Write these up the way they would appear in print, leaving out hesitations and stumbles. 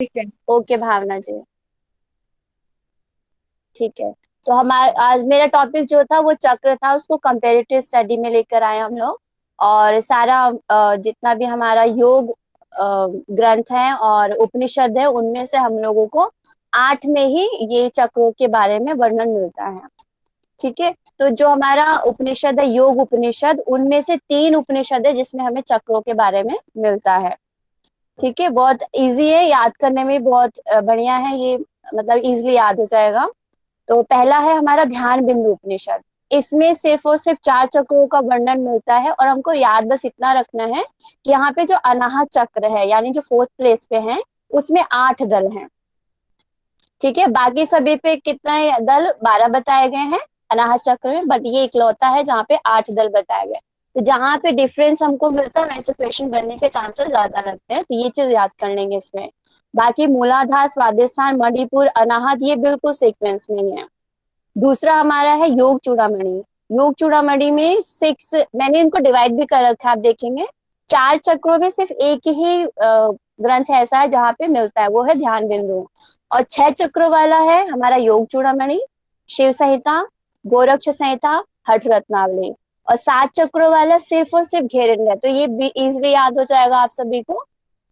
ठीक है। ओके भावना जी। ठीक है। तो हमारा आज मेरा टॉपिक जो था वो चक्र था, उसको कंपैरेटिव स्टडी में लेकर आए हम लोग। और सारा जितना भी हमारा योग ग्रंथ है और उपनिषद है, उनमें से हम लोगों को 8 में ही ये चक्रों के बारे में वर्णन मिलता है। ठीक है। तो जो हमारा उपनिषद है योग उपनिषद, उनमें से 3 उपनिषद है जिसमें हमें चक्रों के बारे में मिलता है। ठीक है, बहुत इजी है, याद करने में बहुत बढ़िया है ये, मतलब इजीली याद हो जाएगा। तो पहला है हमारा ध्यान बिंदु उपनिषद। इसमें सिर्फ और सिर्फ 4 चक्रों का वर्णन मिलता है, और हमको याद बस इतना रखना है कि यहाँ पे जो अनाहत चक्र है, यानी जो 4th प्लेस पे है, उसमें 8 दल हैं। ठीक है, बाकी सभी पे कितने दल, 12 बताए गए हैं अनाहत चक्र में, बट ये इकलौता है जहाँ पे 8 दल बताए गए। तो जहाँ पे डिफरेंस हमको मिलता है वैसे क्वेश्चन बनने के चांसेस ज्यादा लगते हैं, तो ये चीज याद कर लेंगे इसमें। बाकी मूलाधार, स्वादिष्ठान, मणिपुर, अनाहत ये बिल्कुल सीक्वेंस में ही है। दूसरा हमारा है योग चूड़ामणि। योग चूड़ामणि में 6, मैंने इनको डिवाइड भी कर रखा है, आप देखेंगे। 4 चक्रों में सिर्फ एक ही ग्रंथ ऐसा है जहाँ पे मिलता है, वो है ध्यान बिंदु। और 6 चक्रों वाला है हमारा योग चूड़ामणि, शिव संहिता, गोरक्ष संहिता, हठ रत्नावली। और 7 चक्रों वाला सिर्फ और सिर्फ घेरंड है, तो ये भी इजिली याद हो जाएगा आप सभी को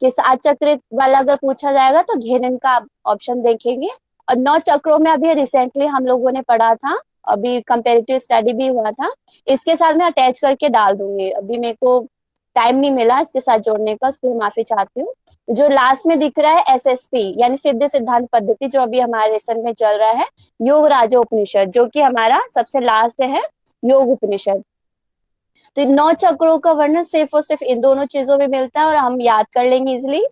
कि 7 चक्र वाला अगर पूछा जाएगा तो घेरंड का ऑप्शन देखेंगे। और 9 चक्रों में अभी रिसेंटली हम लोगों ने पढ़ा था, अभी कंपेरेटिव स्टडी भी हुआ था, इसके साथ मैं अटैच करके डाल दूंगी, अभी मेरे को टाइम नहीं मिला इसके साथ जोड़ने का, उसके लिए माफी चाहती हूँ। जो लास्ट में दिख रहा है एसएसपी, यानी सिद्ध सिद्धांत पद्धति, जो अभी हमारे लेसन में चल रहा है, योग राजा उपनिषद, जो कि हमारा सबसे लास्ट है, योग उपनिषद। तो इन 9 चक्रों का वर्णन सिर्फ और सिर्फ इन दोनों चीजों में मिलता है, और हम याद कर लेंगे इजिली।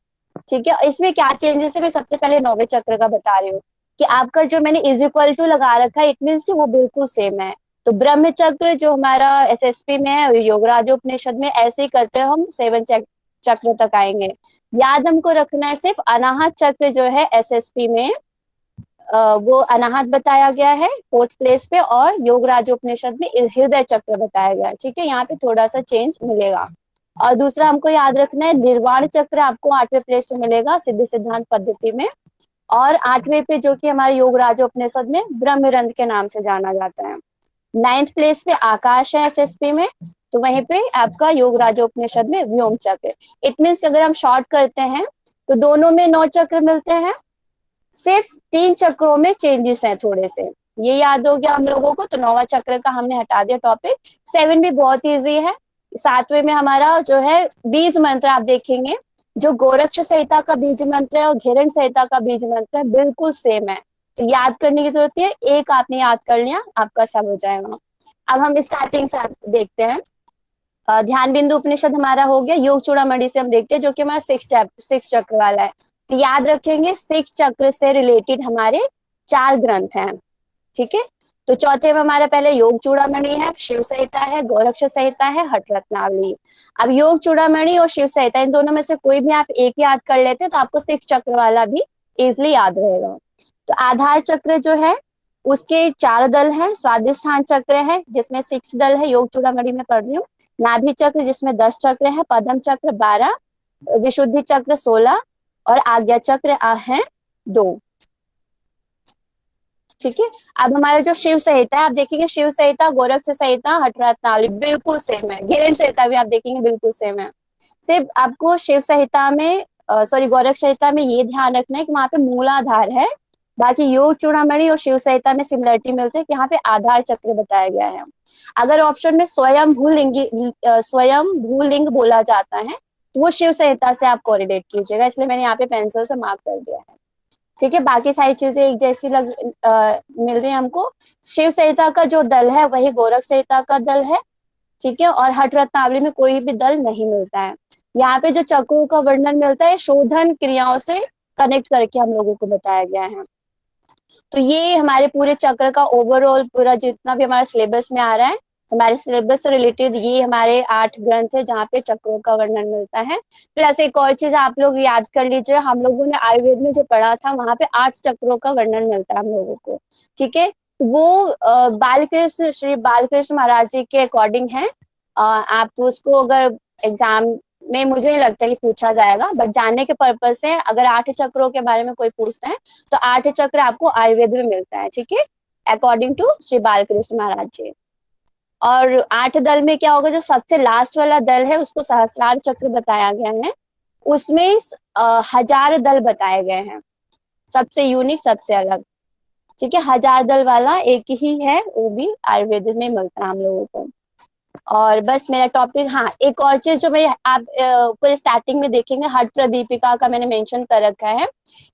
ठीक है, इसमें क्या चेंजेस है, मैं सबसे पहले 9वें चक्र का बता रही हूँ कि आपका जो मैंने इज इक्वल टू लगा रखा है, इट मीन्स कि वो बिल्कुल सेम है। तो ब्रह्म चक्र जो हमारा एसएसपी में है, योगराज उपनिषद में ऐसे ही करते हैं हम, 7 चक्र तक आएंगे। याद हमको रखना है सिर्फ अनाहत चक्र जो है एसएसपी में, वो अनाहत बताया गया है 4th प्लेस पे, और योग राजोपनिषद में हृदय चक्र बताया गया है। ठीक है, यहाँ पे थोड़ा सा चेंज मिलेगा। और दूसरा हमको याद रखना है निर्वाण चक्र आपको 8वें प्लेस पे मिलेगा सिद्ध सिद्धांत पद्धति में। और 8वें पे जो कि हमारे योग राजोपनिषद में ब्रह्मरंध्र के नाम से जाना जाता है। 9th प्लेस पे आकाश है एसएसपी में, तो वहीं पे आपका योग राजोपनिषद में व्योम चक्र। इट मीन्स अगर हम शॉर्ट करते हैं तो दोनों में 9 चक्र मिलते हैं, सिर्फ 3 चक्रों में चेंजेस हैं थोड़े से। ये याद हो गया हम लोगों को, तो 9वां चक्र का हमने हटा दिया टॉपिक। 7 भी बहुत इजी है। 7वें में हमारा जो है बीज मंत्र, आप देखेंगे जो गोरक्ष संहिता का बीज मंत्र है और घेरन संहिता का बीज मंत्र है, बिल्कुल सेम है। तो याद करने की जरूरत है, एक आपने याद कर लिया आपका सब हो जाएगा। अब हम स्टार्टिंग से देखते हैं। ध्यान बिंदु उपनिषद हमारा हो गया, योग चूड़ामणि से हम देखते हैं जो कि हमारा 6 चक्र वाला है। तो याद रखेंगे 6 चक्र से रिलेटेड हमारे 4 ग्रंथ हैं। ठीक है। तो चौथे में हमारा पहले योग चूड़ामणि है, शिव संहिता है, गोरक्ष संहिता है, हठ रत्नावली। अब योग चूड़ामणि और शिव संहिता, इन दोनों में से कोई भी आप एक याद कर लेते हैं तो आपको 6 चक्र वाला भी इजिली याद रहेगा। तो आधार चक्र जो है उसके 4 दल हैं। स्वादिष्ठान चक्र है जिसमें 6 दल है, योग चूड़ामणि में पढ़ रही हूँ। नाभि चक्र जिसमें 10 चक्र है, पदम चक्र 12, विशुद्धि चक्र 16, और आज्ञा चक्र है 2। ठीक है। अब हमारा जो शिव संहिता है, आप देखेंगे शिव संहिता, गोरक्ष संहिता, हठ रत्नावली बिल्कुल सेम है। घेरन संहिता भी आप देखेंगे बिल्कुल सेम है। सिर्फ आपको शिव संहिता में, सॉरी गोरक्ष संहिता में ये ध्यान रखना है कि वहां पे मूलाधार है। बाकी योग चूड़ामणि और शिव संहिता में सिमिलरिटी मिलती है कि यहाँ पे आधार चक्र बताया गया है। अगर ऑप्शन में स्वयं भूलिंग बोला जाता है तो वो शिव संहिता से आप कोरिलेट कीजिएगा, इसलिए मैंने यहाँ पे पेंसिल से मार्क कर दिया है। ठीक है, बाकी सारी चीजें एक जैसी मिल रही है हमको। शिव संहिता का जो दल है वही गोरख संहिता का दल है। ठीक है, और हठ रत्नावली में कोई भी दल नहीं मिलता है। यहाँ पे जो चक्रों का वर्णन मिलता है शोधन क्रियाओं से कनेक्ट करके हम लोगों को बताया गया है। तो ये हमारे पूरे चक्र का ओवरऑल पूरा जितना भी हमारे सिलेबस में आ रहा है, हमारे सिलेबस से रिलेटेड ये हमारे 8 ग्रंथ है जहाँ पे चक्रों का वर्णन मिलता है। प्लस एक और चीज आप लोग याद कर लीजिए, हम लोगों ने आयुर्वेद में जो पढ़ा था वहां पे 8 चक्रों का वर्णन मिलता है हम लोगों को। ठीक है, तो वो बालकृष्ण, श्री बालकृष्ण महाराज जी के अकॉर्डिंग है। आप उसको अगर एग्जाम में मुझे नहीं लगता कि पूछा जाएगा, बट जानने के पर्पज से अगर 8 चक्रों के बारे में कोई पूछता है तो 8 चक्र आपको आयुर्वेद में मिलता है, ठीक है, अकॉर्डिंग टू श्री बालकृष्ण महाराज जी। और 8 दल में क्या होगा, जो सबसे लास्ट वाला दल है उसको सहस्त्रार चक्र बताया गया है। उसमें 1000 दल बताए गए हैं, सबसे यूनिक, सबसे अलग, ठीक है। 1000 दल वाला एक ही है, वो भी आयुर्वेद में मिलता है हम लोगों को। और बस मेरा टॉपिक, हाँ एक और चीज जो मैं आप पूरे स्टार्टिंग में देखेंगे, हठ प्रदीपिका का मैंने मेंशन कर रखा है।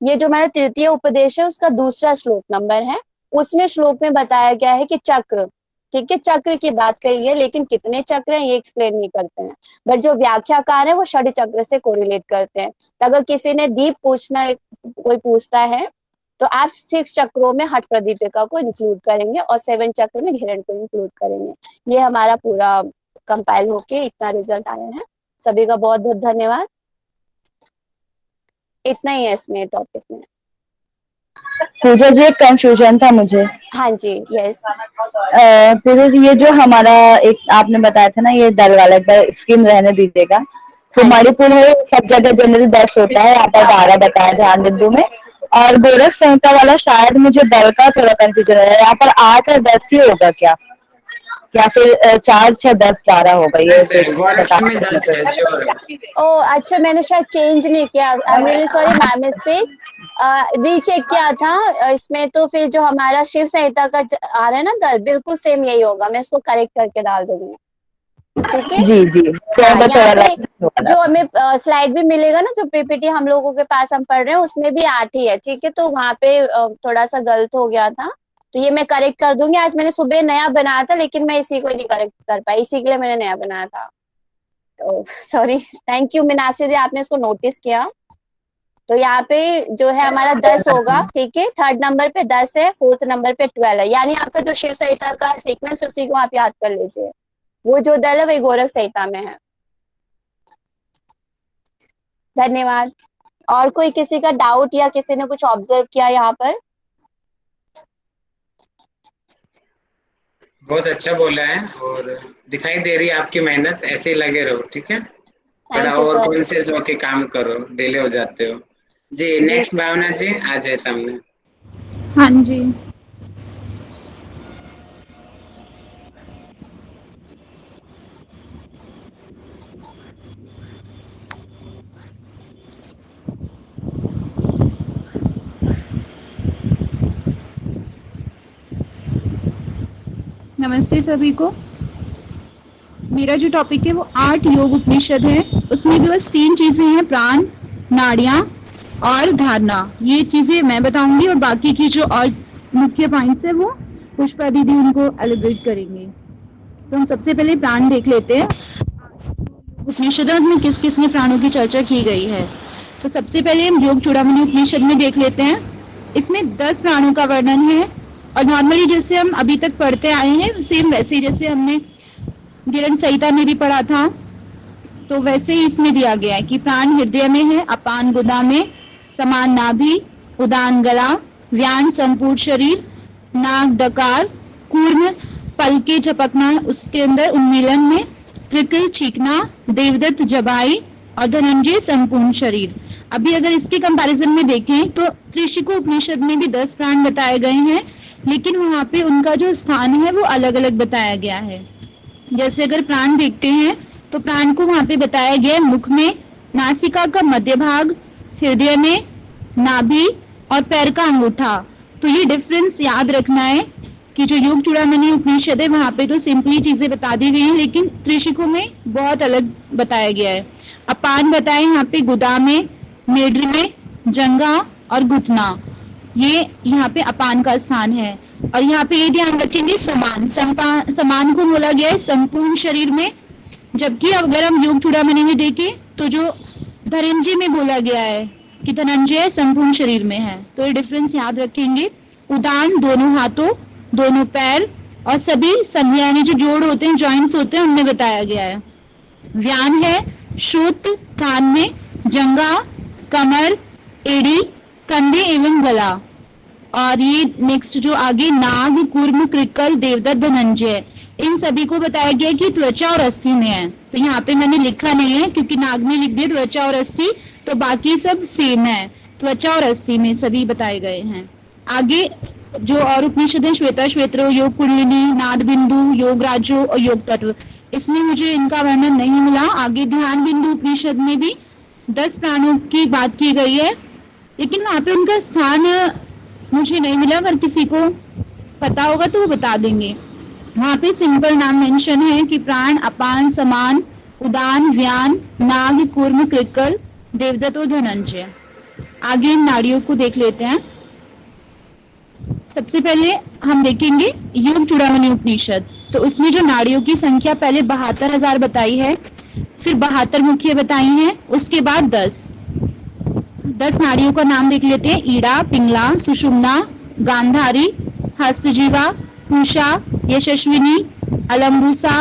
ये जो मेरा तृतीय उपदेश है उसका दूसरा श्लोक नंबर है। उसमें श्लोक में बताया गया है कि चक्र, ठीक है, चक्र की बात कही है, लेकिन कितने चक्र हैं ये एक्सप्लेन नहीं करते हैं। बट जो व्याख्याकार है वो षड चक्र से कोरिलेट करते हैं। तो अगर किसी ने दीप पूछना, कोई पूछता है, तो आप 6 चक्रों में हठ प्रदीपिका को इंक्लूड करेंगे और 7 चक्र में घिरण को इंक्लूड करेंगे। ये हमारा पूरा कंपाइल होके इतना रिजल्ट आया है। सभी का बहुत बहुत धन्यवाद। इतना ही है इसमें टॉपिक में। पूजा जी एक कंफ्यूजन था मुझे। हाँ जी, यस। पूजा जी ये जो हमारा एक आपने बताया था ना, ये दल वाला, एक बार स्कीम रहने दीजिएगा। तो हाँ जी, मणिपुर में सब जगह जनरल 10 होता है, यहाँ पर 12 बताया ध्यान बिंदु में। और गोरख संहिता वाला शायद मुझे दल का थोड़ा कंफ्यूजन है, यहाँ पर 8 और 10 ही होगा क्या, या फिर 4, 6, 10, 12 होगा, ये 10 है, गोरक्ष में 10 है, श्योर है। ओ अच्छा, मैंने शायद चेंज नहीं किया, I am really sorry, my mistake. Recheck किया था इसमें, तो फिर जो हमारा शिव संहिता का आ रहा है ना दल, बिल्कुल सेम यही होगा। मैं इसको करेक्ट करके डाल दूंगी, ठीक है। जी जी, हाँ, यहाँ थोड़ा पे जो हमें स्लाइड भी मिलेगा ना, जो पीपीटी हम लोगों के पास हम पढ़ रहे हैं, उसमें भी 8 ही है, ठीक है। तो वहां पे थोड़ा सा गलत हो गया था, तो ये मैं करेक्ट कर दूंगी। आज मैंने सुबह नया बनाया था, लेकिन मैं इसी को नहीं करेक्ट कर पाई, इसी के लिए मैंने नया बनाया था, तो सॉरी। थैंक यू मीनाक्षी जी, आपने इसको नोटिस किया। तो यहाँ पे जो है हमारा 10 होगा, ठीक है। थर्ड नंबर पे 10 है, फोर्थ नंबर पे 12 है, यानी आपका जो शिव संहिता का सीक्वेंस, उसी को आप याद कर लीजिए। वो जो दल है वही गोरख संहिता में है। धन्यवाद। और कोई किसी का डाउट या किसी ने कुछ ऑब्जर्व किया यहाँ पर? बहुत अच्छा बोला है, और दिखाई दे रही है आपकी मेहनत, ऐसे ही लगे रहो, ठीक है। थोड़ा थैंक यू और सर। कॉन्शियस होके काम करो, डिले हो जाते हो। जी जी नेक्स्ट भावना जी, आ जाए सामने। हाँ जी। नमस्ते सभी को। मेरा जो टॉपिक है वो 8 योग उपनिषद है। उसमें भी बस 3 चीजें हैं, प्राण, नाड़ियां और धारणा। ये चीजें मैं बताऊंगी, और बाकी की जो और मुख्य पॉइंट्स है वो पुष्पा दीदी उनको एलिब्रेट करेंगे। तो हम सबसे पहले प्राण देख लेते हैं। उपनिषदों में किस किस ने प्राणों की चर्चा की गई है। तो सबसे पहले हम योग चूड़ामणि उपनिषद में देख लेते हैं। इसमें 10 प्राणों का वर्णन है, और नॉर्मली जैसे हम अभी तक पढ़ते आए हैं, सेम वैसे ही जैसे हमने गिरण संहिता में भी पढ़ा था, तो वैसे ही इसमें दिया गया है कि प्राण हृदय में है, अपान गुदा में, समान नाभि, उदान गला, व्यान संपूर्ण शरीर, नाक डकार, कूर्म पलके झपकना उसके अंदर उन्मीलन में, कृकल छींकना, देवदत्त जबाई, और धनंजय संपूर्ण शरीर। अभी अगर इसके कंपैरिजन में देखें तो त्रिशिको उपनिषद में भी 10 प्राण बताए गए हैं, लेकिन वहां पे उनका जो स्थान है वो अलग अलग बताया गया है। जैसे अगर प्राण देखते हैं तो प्राण को वहां पे बताया गया है मुख में, नासिका का मध्य भाग, हृदय में, नाभि और पैर का अंगूठा। तो ये डिफरेंस याद रखना है कि जो योग चूड़ामणि उपनिषद है वहां पे तो सिंपली चीजें बता दी गई हैं, लेकिन त्रिशिको में बहुत अलग बताया गया है। अपान बताए यहाँ पे गुदा में, मेढ्र में, जंगा और घुटना, ये यहाँ पे अपान का स्थान है। और यहाँ पे ये ध्यान रखेंगे समान, समान को बोला गया है संपूर्ण शरीर में, जबकि अगर हम योग चूड़ामणि में देखें तो जो धनंजय में बोला गया है कि धनंजय संपूर्ण शरीर में है। तो ये डिफरेंस याद रखेंगे। उदान दोनों हाथों, दोनों पैर और सभी संधियां यानी जो जोड़ होते हैं, जॉइंट्स होते हैं, उनमें बताया गया है। व्यान है श्रुत कान में, जंगा कमर, एड़ी, कंधे एवं गला। और ये नेक्स्ट जो आगे नाग, कूर्म, कृकल, देवदत्त, धनंजय, इन सभी को बताया गया कि त्वचा और अस्थि में है। तो यहाँ पे मैंने लिखा नहीं है क्योंकि नाग में लिख दिया त्वचा और अस्थि, तो बाकी सब सेम है, त्वचा और अस्थि में सभी बताए गए हैं। आगे जो और उपनिषद है, श्वेता श्वेत्रो, योग कुंडलिनी, नाद बिंदु, योग राजो और योग तत्व, इसमें मुझे इनका वर्णन नहीं मिला। आगे ध्यान बिंदु उपनिषद में भी 10 प्राणों की बात की गई है, लेकिन वहां पे उनका स्थान मुझे नहीं मिला। अगर किसी को पता होगा तो वो बता देंगे। वहां पे सिंपल नाम मेंशन है कि प्राण, अपान, समान, उदान, व्यान, नाग, कूर्म, कृकल, देवदत्त और धनंजय। आगे इन नाड़ियों को देख लेते हैं। सबसे पहले हम देखेंगे योग चूड़ामणि उपनिषद। तो इसमें जो नाड़ियों की संख्या पहले 72,000 बताई है, फिर 72 मुख्य बताई हैं, उसके बाद 10 नाड़ियों का नाम देख लेते हैं। ईड़ा, पिंगला, सुषुम्ना, गांधारी, हस्तजीवा, पूषा, यशस्विनी, अलंबुसा,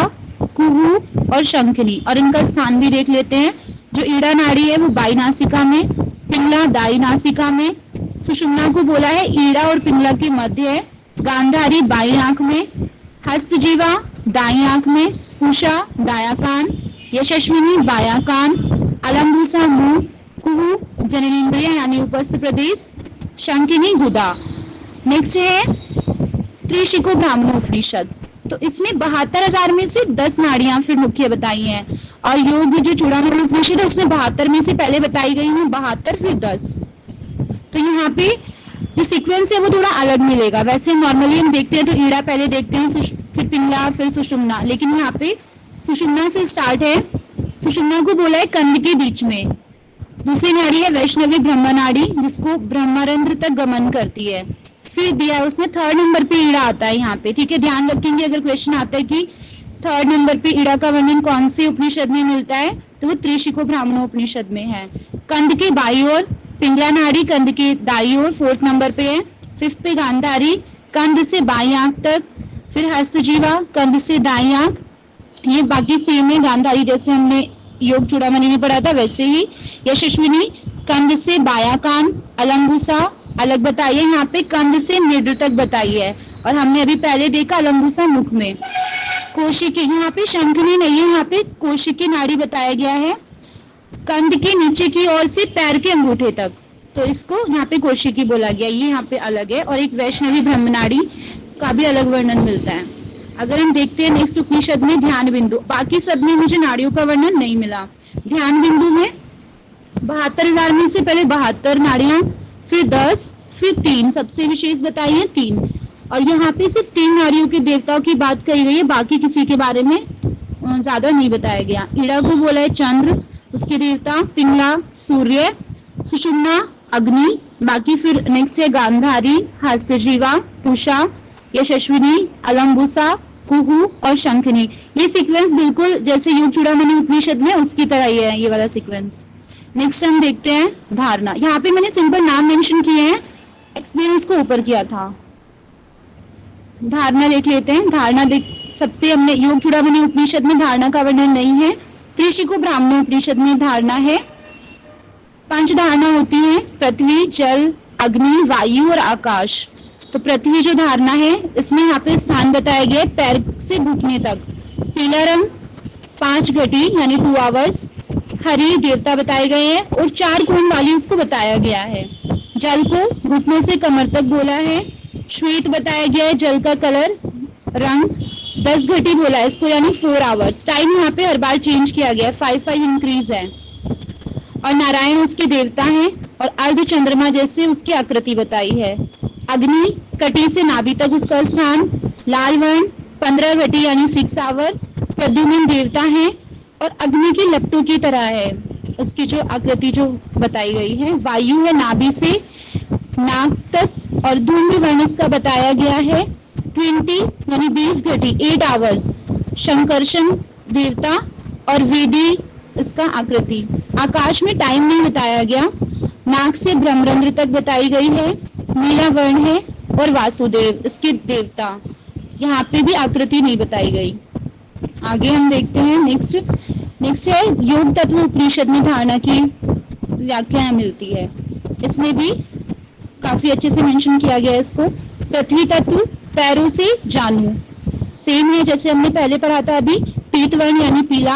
कुहू और शंखनी। और इनका स्थान भी देख लेते हैं। जो ईड़ा नाड़ी है वो बाई नासिका में, पिंगला दाई नासिका में, सुषुम्ना को बोला है ईड़ा और पिंगला के मध्य है, गांधारी बाई आंख में, हस्तजीवा दाई आंख में, पूषा दाया कान, यशस्विनी बाया कान, अलंबुसा मुंह, कुहू जननेंद्रिय यानी उपस्थ प्रदेश, शंकिनी गुदा। नेक्स्ट है त्रिशिको ब्राह्मण उपनिषद। तो इसमें 72,000 में से 10 नाड़ियां फिर मुख्य बताई हैं। और योग जो चूड़ामणि उपनिषद है उसमें 72 में से पहले बताई गई हैं 72 फिर 10। तो यहाँ पे जो सीक्वेंस है वो थोड़ा अलग मिलेगा। वैसे नॉर्मली हम देखते हैं तो ईड़ा पहले देखते हैं, फिर पिंगला, फिर सुषुम्ना, लेकिन यहाँ पे सुषुम्ना से स्टार्ट है। सुषुम्ना को बोला है कंध के बीच में। दूसरी नाड़ी है वैष्णवी ब्रह्म नाड़ी, जिसको ब्रह्मरंध्र तक गमन करती है। फिर दिया है उसमें 3rd नंबर पे ईड़ा आता है यहाँ पे, ठीक है। ध्यान रखेंगे अगर क्वेश्चन आता है कि 3rd नंबर पे ईड़ा का वर्णन कौन से उपनिषद में मिलता है, तो वो त्रिशिको ब्राह्मण उपनिषद में है। कंध के बाई ओर पिंगला नाड़ी, कंध के दाई ओर 4th नंबर पे है। 5th पे गांधारी, कंध से बाई आंख तक। फिर हस्तजीवा, कंध से दाई आंख। ये बाकी सेम है, गांधारी जैसे हमने योग चूड़ामणि में पढ़ा था वैसे ही। यशस्विनी, कंध से बाया कान। अलंबुसा अलग बताई है, यहाँ पे कंध से मिड तक बताई है, और हमने अभी पहले देखा अलंबुसा मुख में। कोशिकी, यहाँ पे शंखनी नहीं है, यहाँ पे कोशिकी नाड़ी बताया गया है, कंध के नीचे की ओर से पैर के अंगूठे तक, तो इसको यहाँ पे कोशिकी बोला गया। ये यहाँ पे अलग है। और एक वैष्णवी ब्रह्म नाड़ी का भी अलग वर्णन मिलता है। अगर हम देखते हैं नेक्स्ट उपनिषद में ध्यान बिंदु, बाकी सब में मुझे नाड़ियों का वर्णन नहीं मिला। ध्यान बिंदु में 72,000 में से पहले 72 नाड़ियां, फिर 10, फिर 3 सबसे विशेष बताई है 3। और यहाँ पे सिर्फ 3 नाड़ियों के देवताओं की बात कही गई है, बाकी किसी के बारे में ज्यादा नहीं बताया गया। ईड़ा को बोला है चंद्र, उसके देवता, पिंगला सूर्य, सुषुम्ना अग्नि, बाकी फिर नेक्स्ट है गांधारी, हस्तजीवा, पूषा, यशस्विनी, अलंबुसा, कुहू और शंखनी। ये सीक्वेंस बिल्कुल जैसे योग चूड़ामणि उपनिषद में उसकी तरह ही है ये वाला सीक्वेंस। नेक्स्ट हम देखते हैं धारणा। यहाँ पे मैंने सिंपल नाम मेंशन किए हैं, एक्सपीरियंस को ऊपर किया था। धारणा देख लेते हैं। धारणा सबसे हमने योग चूड़ामणि उपनिषद में धारणा का वर्णन नहीं है। त्रिशिको ब्राह्मण उपनिषद में धारणा है। 5 धारणा होती है, पृथ्वी, जल, अग्नि, वायु और आकाश। तो पृथ्वी जो धारणा है इसमें यहाँ पे स्थान बताया गया है पैर से घुटने तक। पीला रंग 5 घटी यानी 2 आवर्स। हरि देवता बताए गए हैं और 4 कोण वाली इसको बताया गया है। जल को घुटनों से कमर तक बोला है। श्वेत बताया गया है जल का कलर, रंग। 10 घटी बोला है इसको यानी 4 आवर्स। टाइम यहाँ पे हर बार चेंज किया गया है, 5 इंक्रीज है। और नारायण उसके देवता हैं और अर्ध चंद्रमा जैसे उसकी आकृति बताई है। अग्नि कटी से नाभि तक उसका स्थान। लाल वर्ण 15 घटी यानी 6 आवर। प्रद्युम्न देवता है और अग्नि की लपटों की तरह है उसकी जो आकृति जो बताई गई है। वायु है नाभि से नाक तक और धूम्र वर्ण इसका बताया गया है। 20 यानी 20 घटी 8 आवर्स। शंकरशन देवता और वेदी इसका आकृति। आकाश में टाइम नहीं बताया गया। नाक से ब्रह्मरंध्र तक बताई गई है। नीला वर्ण है और वासुदेव इसके देवता। यहाँ पे भी आकृति नहीं बताई गई। आगे हम देखते हैं नेक्स्ट है योग तत्व उपनिषद में धारणा की व्याख्या मिलती है। इसमें भी काफी अच्छे से मेंशन किया गया है इसको। पृथ्वी तत्व पैरों से जानू सेम है जैसे हमने पहले पढ़ा था अभी। पीत वर्ण यानी पीला।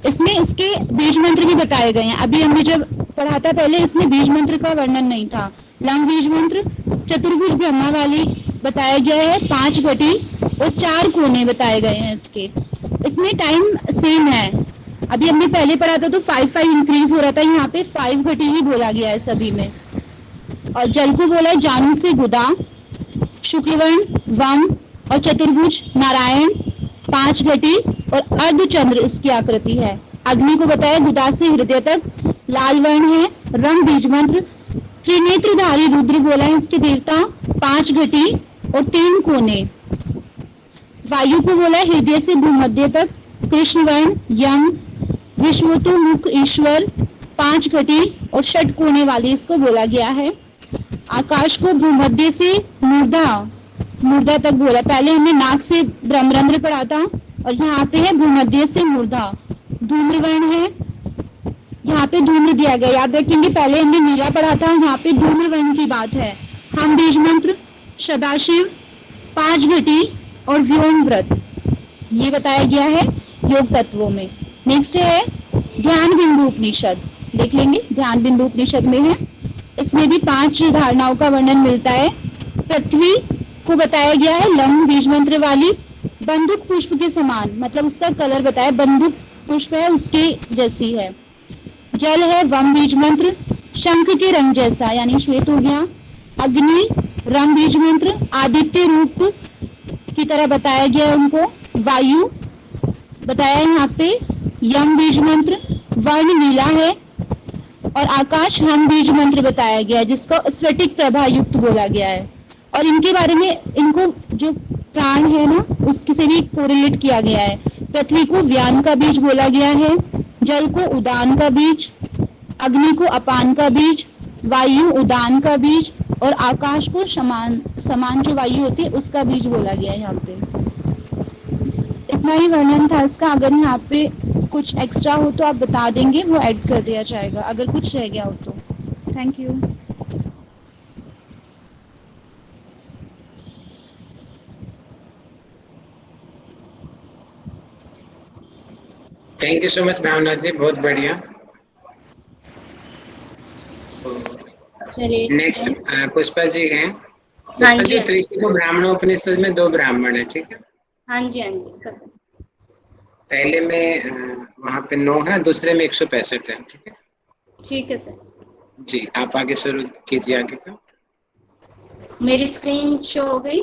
इसमें इसके बीज मंत्र भी बताए गए हैं। अभी हमने जब पढ़ा था पहले, इसमें बीज मंत्र का वर्णन नहीं था। लंग बीज मंत्र चतुर्भुज ब्रह्मा वाली बताया गया है, 5 घटी और 4 कोने बताए गए हैं इसके। इसमें टाइम सेम है। अभी हमने पहले पढ़ा था तो 5-5 इंक्रीज हो रहा था, यहाँ पे 5 घटी ही बोला गया है सभी में। और जल को बोला है जानु से गुदा, शुक्रवर्ण वम और चतुर्भुज नारायण, 5 घटी और अर्धचंद्र इसकी आकृति है। अग्नि को बताया गुदा से हृदय तक, लाल वर्ण है, रंग बीज मंत्र। त्रिनेत्रधारी रुद्र बोला है इसके देवता, 5 घटी और 3 कोने। वायु को बोला है हृदय से भूमध्य तक, कृष्ण वर्ण, यम, विश्वतु मुख ईश्वर, 5 घटी और 6 कोने वाली इसको बोला गया है। आकाश को भूमध्य से मूर्धा तक बोला। पहले हमने नाक से ब्रह्मरंध्र पढ़ा था और यहाँ पे है भूमध्य से मूर्धा। धूम्रवर्ण है, यहाँ पे धूम्र दिया गया, याद रखेंगे पहले हमने नीला पढ़ा था, यहाँ पे धूम्रवर्ण की बात है। हम बीज मंत्र सदाशिव, 5 घटी और व्योम व्रत, ये बताया गया है योग तत्वों में। नेक्स्ट है ध्यान बिंदु उपनिषद, देख लेंगे ध्यान बिंदु उपनिषद में है। इसमें भी 5 धारणाओं का वर्णन मिलता है। पृथ्वी को बताया गया है लंग बीज मंत्र वाली, बंदूक पुष्प के समान, मतलब उसका कलर बताया, बंदूक पुष्प है उसके जैसी है। जल है वम बीज मंत्र, शंख के रंग जैसा यानी श्वेत हो गया। अग्नि रंग बीज मंत्र, आदित्य रूप की तरह बताया गया उनको। वायु बताया यहाँ पे यम बीज मंत्र, वर्ण नीला है। और आकाश हम बीज मंत्र बताया गया जिसको स्फटिक प्रभा युक्त बोला गया है। और इनके बारे में, इनको जो प्राण है ना उसके से भी कोरिलेट किया गया है। पृथ्वी को व्यान का बीज बोला गया है, जल को उदान का बीज, अग्नि को अपान का बीज, वायु उदान का बीज और आकाश को समान जो वायु होती है उसका बीज बोला गया है। यहाँ पे इतना ही वर्णन था इसका। अगर यहाँ पे कुछ एक्स्ट्रा हो तो आप बता देंगे, वो ऐड कर दिया जाएगा अगर कुछ रह गया हो तो। Thank you. Thank you so much Bhavna ji, बहुत बढ़िया। नेक्स्ट पुष्पा जी हैं। पुष्पा जी, त्रिशिको ब्राह्मणोपनिषद में 2 ब्राह्मण है, ठीक है? हाँ जी हाँ जी। पहले में वहाँ पे 9 है, दूसरे में 165 है, ठीक है? ठीक है सर जी। आप आगे शुरू कीजिए आगे का। मेरी स्क्रीन शो हो गई,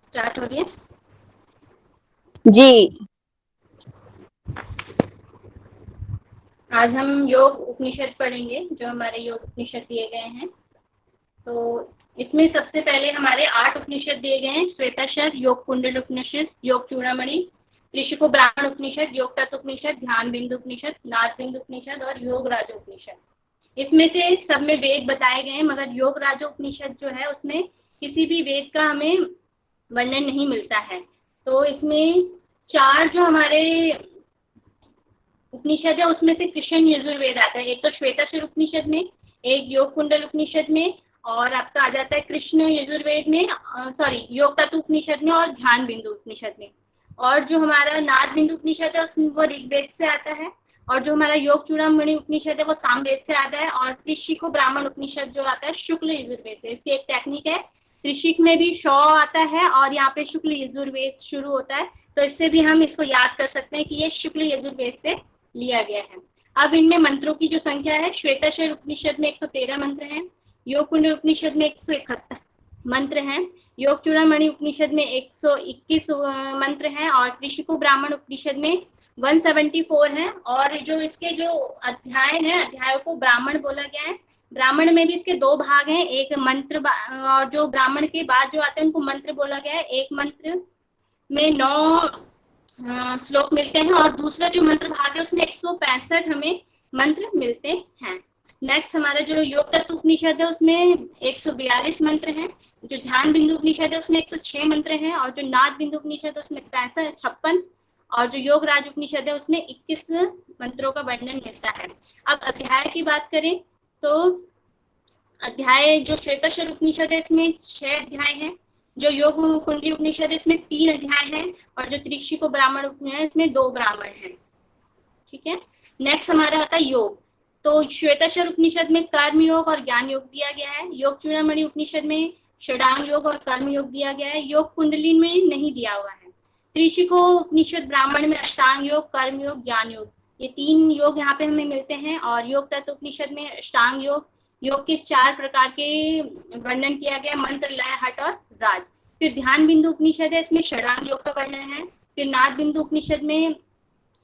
स्टार्ट हो रही है जी। आज हम योग उपनिषद पढ़ेंगे जो हमारे योग उपनिषद दिए गए हैं। तो इसमें सबसे पहले हमारे 8 उपनिषद दिए गए हैं। श्वेताक्षर, योग कुंडल उपनिषद, योग चूड़ामणि, त्रिशिको ब्राह्मण उपनिषद, योग तत्व उपनिषद, ध्यान बिंदु उपनिषद, नाद बिंदु उपनिषद और योग राज उपनिषद। इसमें से सब में वेद बताए गए हैं, मगर योग राज उपनिषद जो है उसमें किसी भी वेद का हमें वर्णन नहीं मिलता है। तो इसमें 4 जो हमारे उपनिषद है उसमें से कृष्ण यजुर्वेद आता है। एक तो श्वेताक्षर उपनिषद में, एक योग कुंडल उपनिषद में और आपका आ जाता है कृष्ण यजुर्वेद में, योग तत्व उपनिषद में और ध्यान बिंदु उपनिषद में। और जो हमारा नाद बिंदु उपनिषद है उसमें वो ऋग्वेद से आता है। और जो हमारा योग चूड़ामणि उपनिषद है वो सामवेद से आता है। और त्रिशिको ब्राह्मण उपनिषद जो आता है शुक्ल यजुर्वेद से। इसकी एक टेक्निक है, त्रिशिक में भी शौ आता है और यहाँ पे शुक्ल यजुर्वेद शुरू होता है, तो इससे भी हम इसको याद कर सकते हैं कि ये शुक्ल यजुर्वेद से लिया गया है। अब इनमें मंत्रों की जो संख्या है, श्वेताक्षर उपनिषद में 113 मंत्र हैं, योग कुंडल उपनिषद में 171 मंत्र हैं, योग चूड़ामणि उपनिषद में 121 मंत्र हैं और त्रिशिको ब्राह्मण उपनिषद में 174 हैं। और जो इसके जो अध्याय हैं, अध्यायों को ब्राह्मण बोला गया है। ब्राह्मण में भी इसके 2 भाग हैं, एक मंत्र और जो ब्राह्मण के बाद जो आते हैं उनको मंत्र बोला गया है। एक मंत्र में 9 श्लोक मिलते हैं और दूसरा जो मंत्र भाग है उसमें 165 हमें मंत्र मिलते हैं। नेक्स्ट हमारा जो योग तत्व उपनिषद है उसमें 142 मंत्र हैं, जो ध्यान बिंदु उपनिषद है उसमें 106 मंत्र हैं और जो नाद बिंदु उपनिषद है उसमें 56 और जो योग राज उपनिषद है उसमें 21 मंत्रों का वर्णन मिलता है। अब अध्याय की बात करें तो अध्याय जो श्वेताक्षर उपनिषद है इसमें 6 अध्याय हैं, जो योग कुंडली उपनिषद है इसमें 3 अध्याय हैं और जो त्रिशिको ब्राह्मण उपनिषद है इसमें 2 ब्राह्मण हैं। ठीक है। नेक्स्ट हमारा आता है योग। तो श्वेताश्वर उपनिषद में कर्म योग और ज्ञान योग दिया गया है। योग चूड़ामणि उपनिषद में षडांग योग और कर्म योग दिया गया है। योग कुंडली में नहीं दिया हुआ है। त्रिशिको उपनिषद ब्राह्मण में अष्टांग योग, कर्म योग, ज्ञान योग, ये 3 योग यहाँ पे हमें मिलते हैं। और योग तत्व उपनिषद में अष्टांग योग, योग के 4 प्रकार के वर्णन किया गया, मंत्र, लय, हठ और राज। फिर ध्यान बिंदु उपनिषद है, इसमें षडांग योग का वर्णन है। फिर नाद बिंदु उपनिषद में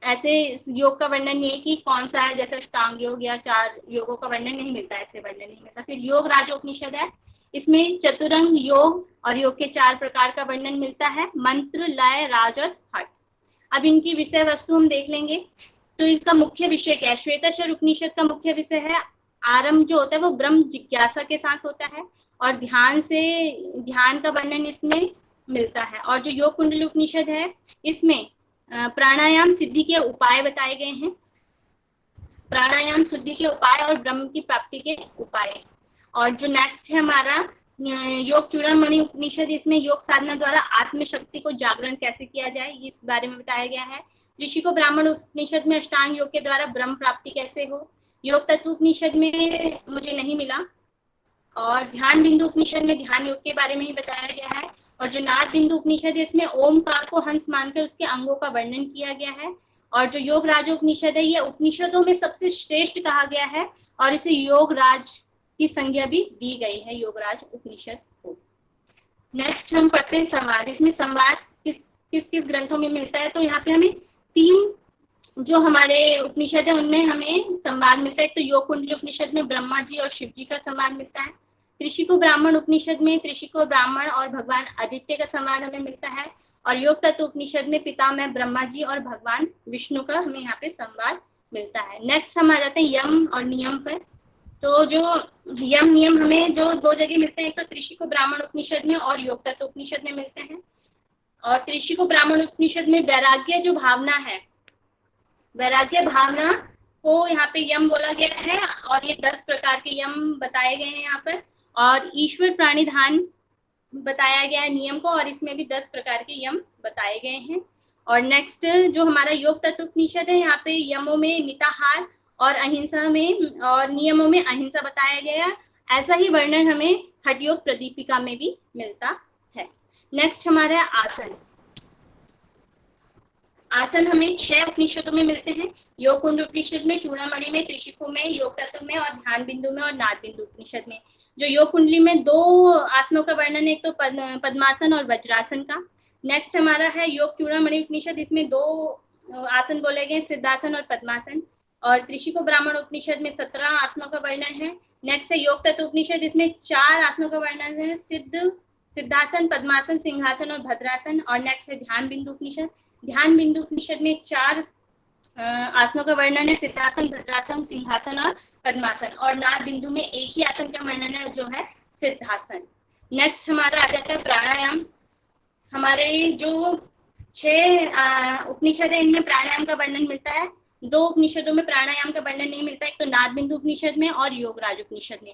ऐसे योग का वर्णन नहीं है कि कौन सा है, जैसे अष्टांग योग या 4 योगों का वर्णन नहीं मिलता, ऐसे वर्णन नहीं मिलता। फिर योग राज उपनिषद है, इसमें चतुरंग योग और योग के 4 प्रकार का वर्णन मिलता है, मंत्र, लय, राज और हठ। अब इनकी विषय वस्तु हम देख लेंगे। तो इसका मुख्य विषय क्या है? श्वेताश्वर उपनिषद का मुख्य विषय है आरंभ जो होता है वो ब्रह्म जिज्ञासा के साथ होता है, और ध्यान का वर्णन इसमें मिलता है। और जो योग कुंडली उपनिषद है, इसमें प्राणायाम सिद्धि के उपाय बताए गए हैं, प्राणायाम सिद्धि के उपाय और ब्रह्म की प्राप्ति के उपाय। और जो नेक्स्ट है हमारा योग चूड़ामणि उपनिषद, इसमें योग साधना द्वारा आत्मशक्ति को जागरण कैसे किया जाए, इस बारे में बताया गया है। ऋषिको ब्राह्मण उपनिषद में अष्टांग योग के द्वारा ब्रह्म प्राप्ति कैसे हो। योग तत्व उपनिषद में मुझे नहीं मिला। और ध्यान बिंदु उपनिषद में ध्यान योग के बारे में ही बताया गया है। और जो नाद बिंदु उपनिषद है, इसमें ओमकार को हंस मानकर उसके अंगों का वर्णन किया गया है। और जो योग राज उपनिषद है, ये उपनिषदों में सबसे श्रेष्ठ कहा गया है, और इसे योग राज की संज्ञा भी दी गई है, योग राज उपनिषद को। नेक्स्ट हम पढ़ते हैं संवाद। इसमें संवाद किस किस ग्रंथों में मिलता है। तो यहाँ पे हमें 3 जो हमारे उपनिषद है उनमें हमें संवाद मिलता है। तो योग कुंडली उपनिषद में ब्रह्मा जी और शिव जी का संवाद मिलता है। त्रिशिको ब्राह्मण उपनिषद में त्रिशिको ब्राह्मण और भगवान आदित्य का संवाद हमें मिलता है। और योग तत्व उपनिषद में पितामह ब्रह्मा जी और भगवान विष्णु का हमें यहाँ पे संवाद मिलता है। नेक्स्ट हम आ जाते हैं यम और नियम पर। तो जो यम नियम हमें जो 2 जगह मिलते हैं, एक तो त्रिशिको ब्राह्मण उपनिषद में और योग तत्व उपनिषद में मिलते हैं। और त्रिशिको ब्राह्मण उपनिषद में वैराग्य जो भावना है, वैराग्य भावना को यहाँ पे यम बोला गया है। और ये 10 प्रकार के यम बताए गए हैं यहाँ पर। और ईश्वर प्राणिधान बताया गया है नियम को, और इसमें भी 10 प्रकार के यम बताए गए हैं। और नेक्स्ट जो हमारा योग तत्व उपनिषद है, यहाँ पे यमों में मिताहार और अहिंसा में और नियमों में अहिंसा बताया गया है। ऐसा ही वर्णन हमें हठ योग प्रदीपिका में भी मिलता है। नेक्स्ट हमारा आसन। आसन हमें 6 उपनिषदों में मिलते हैं। योग कुंड उपनिषद में, चूड़ामणि में, त्रिशिको में, योग तत्व में और ध्यान बिंदु में और नाद बिंदु उपनिषद में। जो योग कुंडली में 2 आसनों का वर्णन है, एक तो पद्मासन और वज्रासन का। नेक्स्ट हमारा है योग चूड़ामणि उपनिषद, इसमें 2 आसन बोले गए, सिद्धासन और पद्मासन। और त्रिशिको ब्राह्मण उपनिषद में 17 आसनों का वर्णन है। नेक्स्ट है योग तत्व उपनिषद, इसमें 4 आसनों का वर्णन है, सिद्धासन, पद्मासन, सिंहासन और भद्रासन। और नेक्स्ट है ध्यान बिंदु उपनिषद। ध्यान बिंदु उपनिषद में 4 आसनों का वर्णन है, सिद्धासन, भद्रासन, सिंहासन और पद्मासन। और नाद बिंदु में एक ही आसन का वर्णन है, जो है सिद्धासन। नेक्स्ट हमारा आ जाता है प्राणायाम। हमारे जो 6 उपनिषद है, इनमें प्राणायाम का वर्णन मिलता है। 2 उपनिषदों में प्राणायाम का वर्णन नहीं मिलता, एक तो नाद बिंदु उपनिषद में और योग राज उपनिषद में।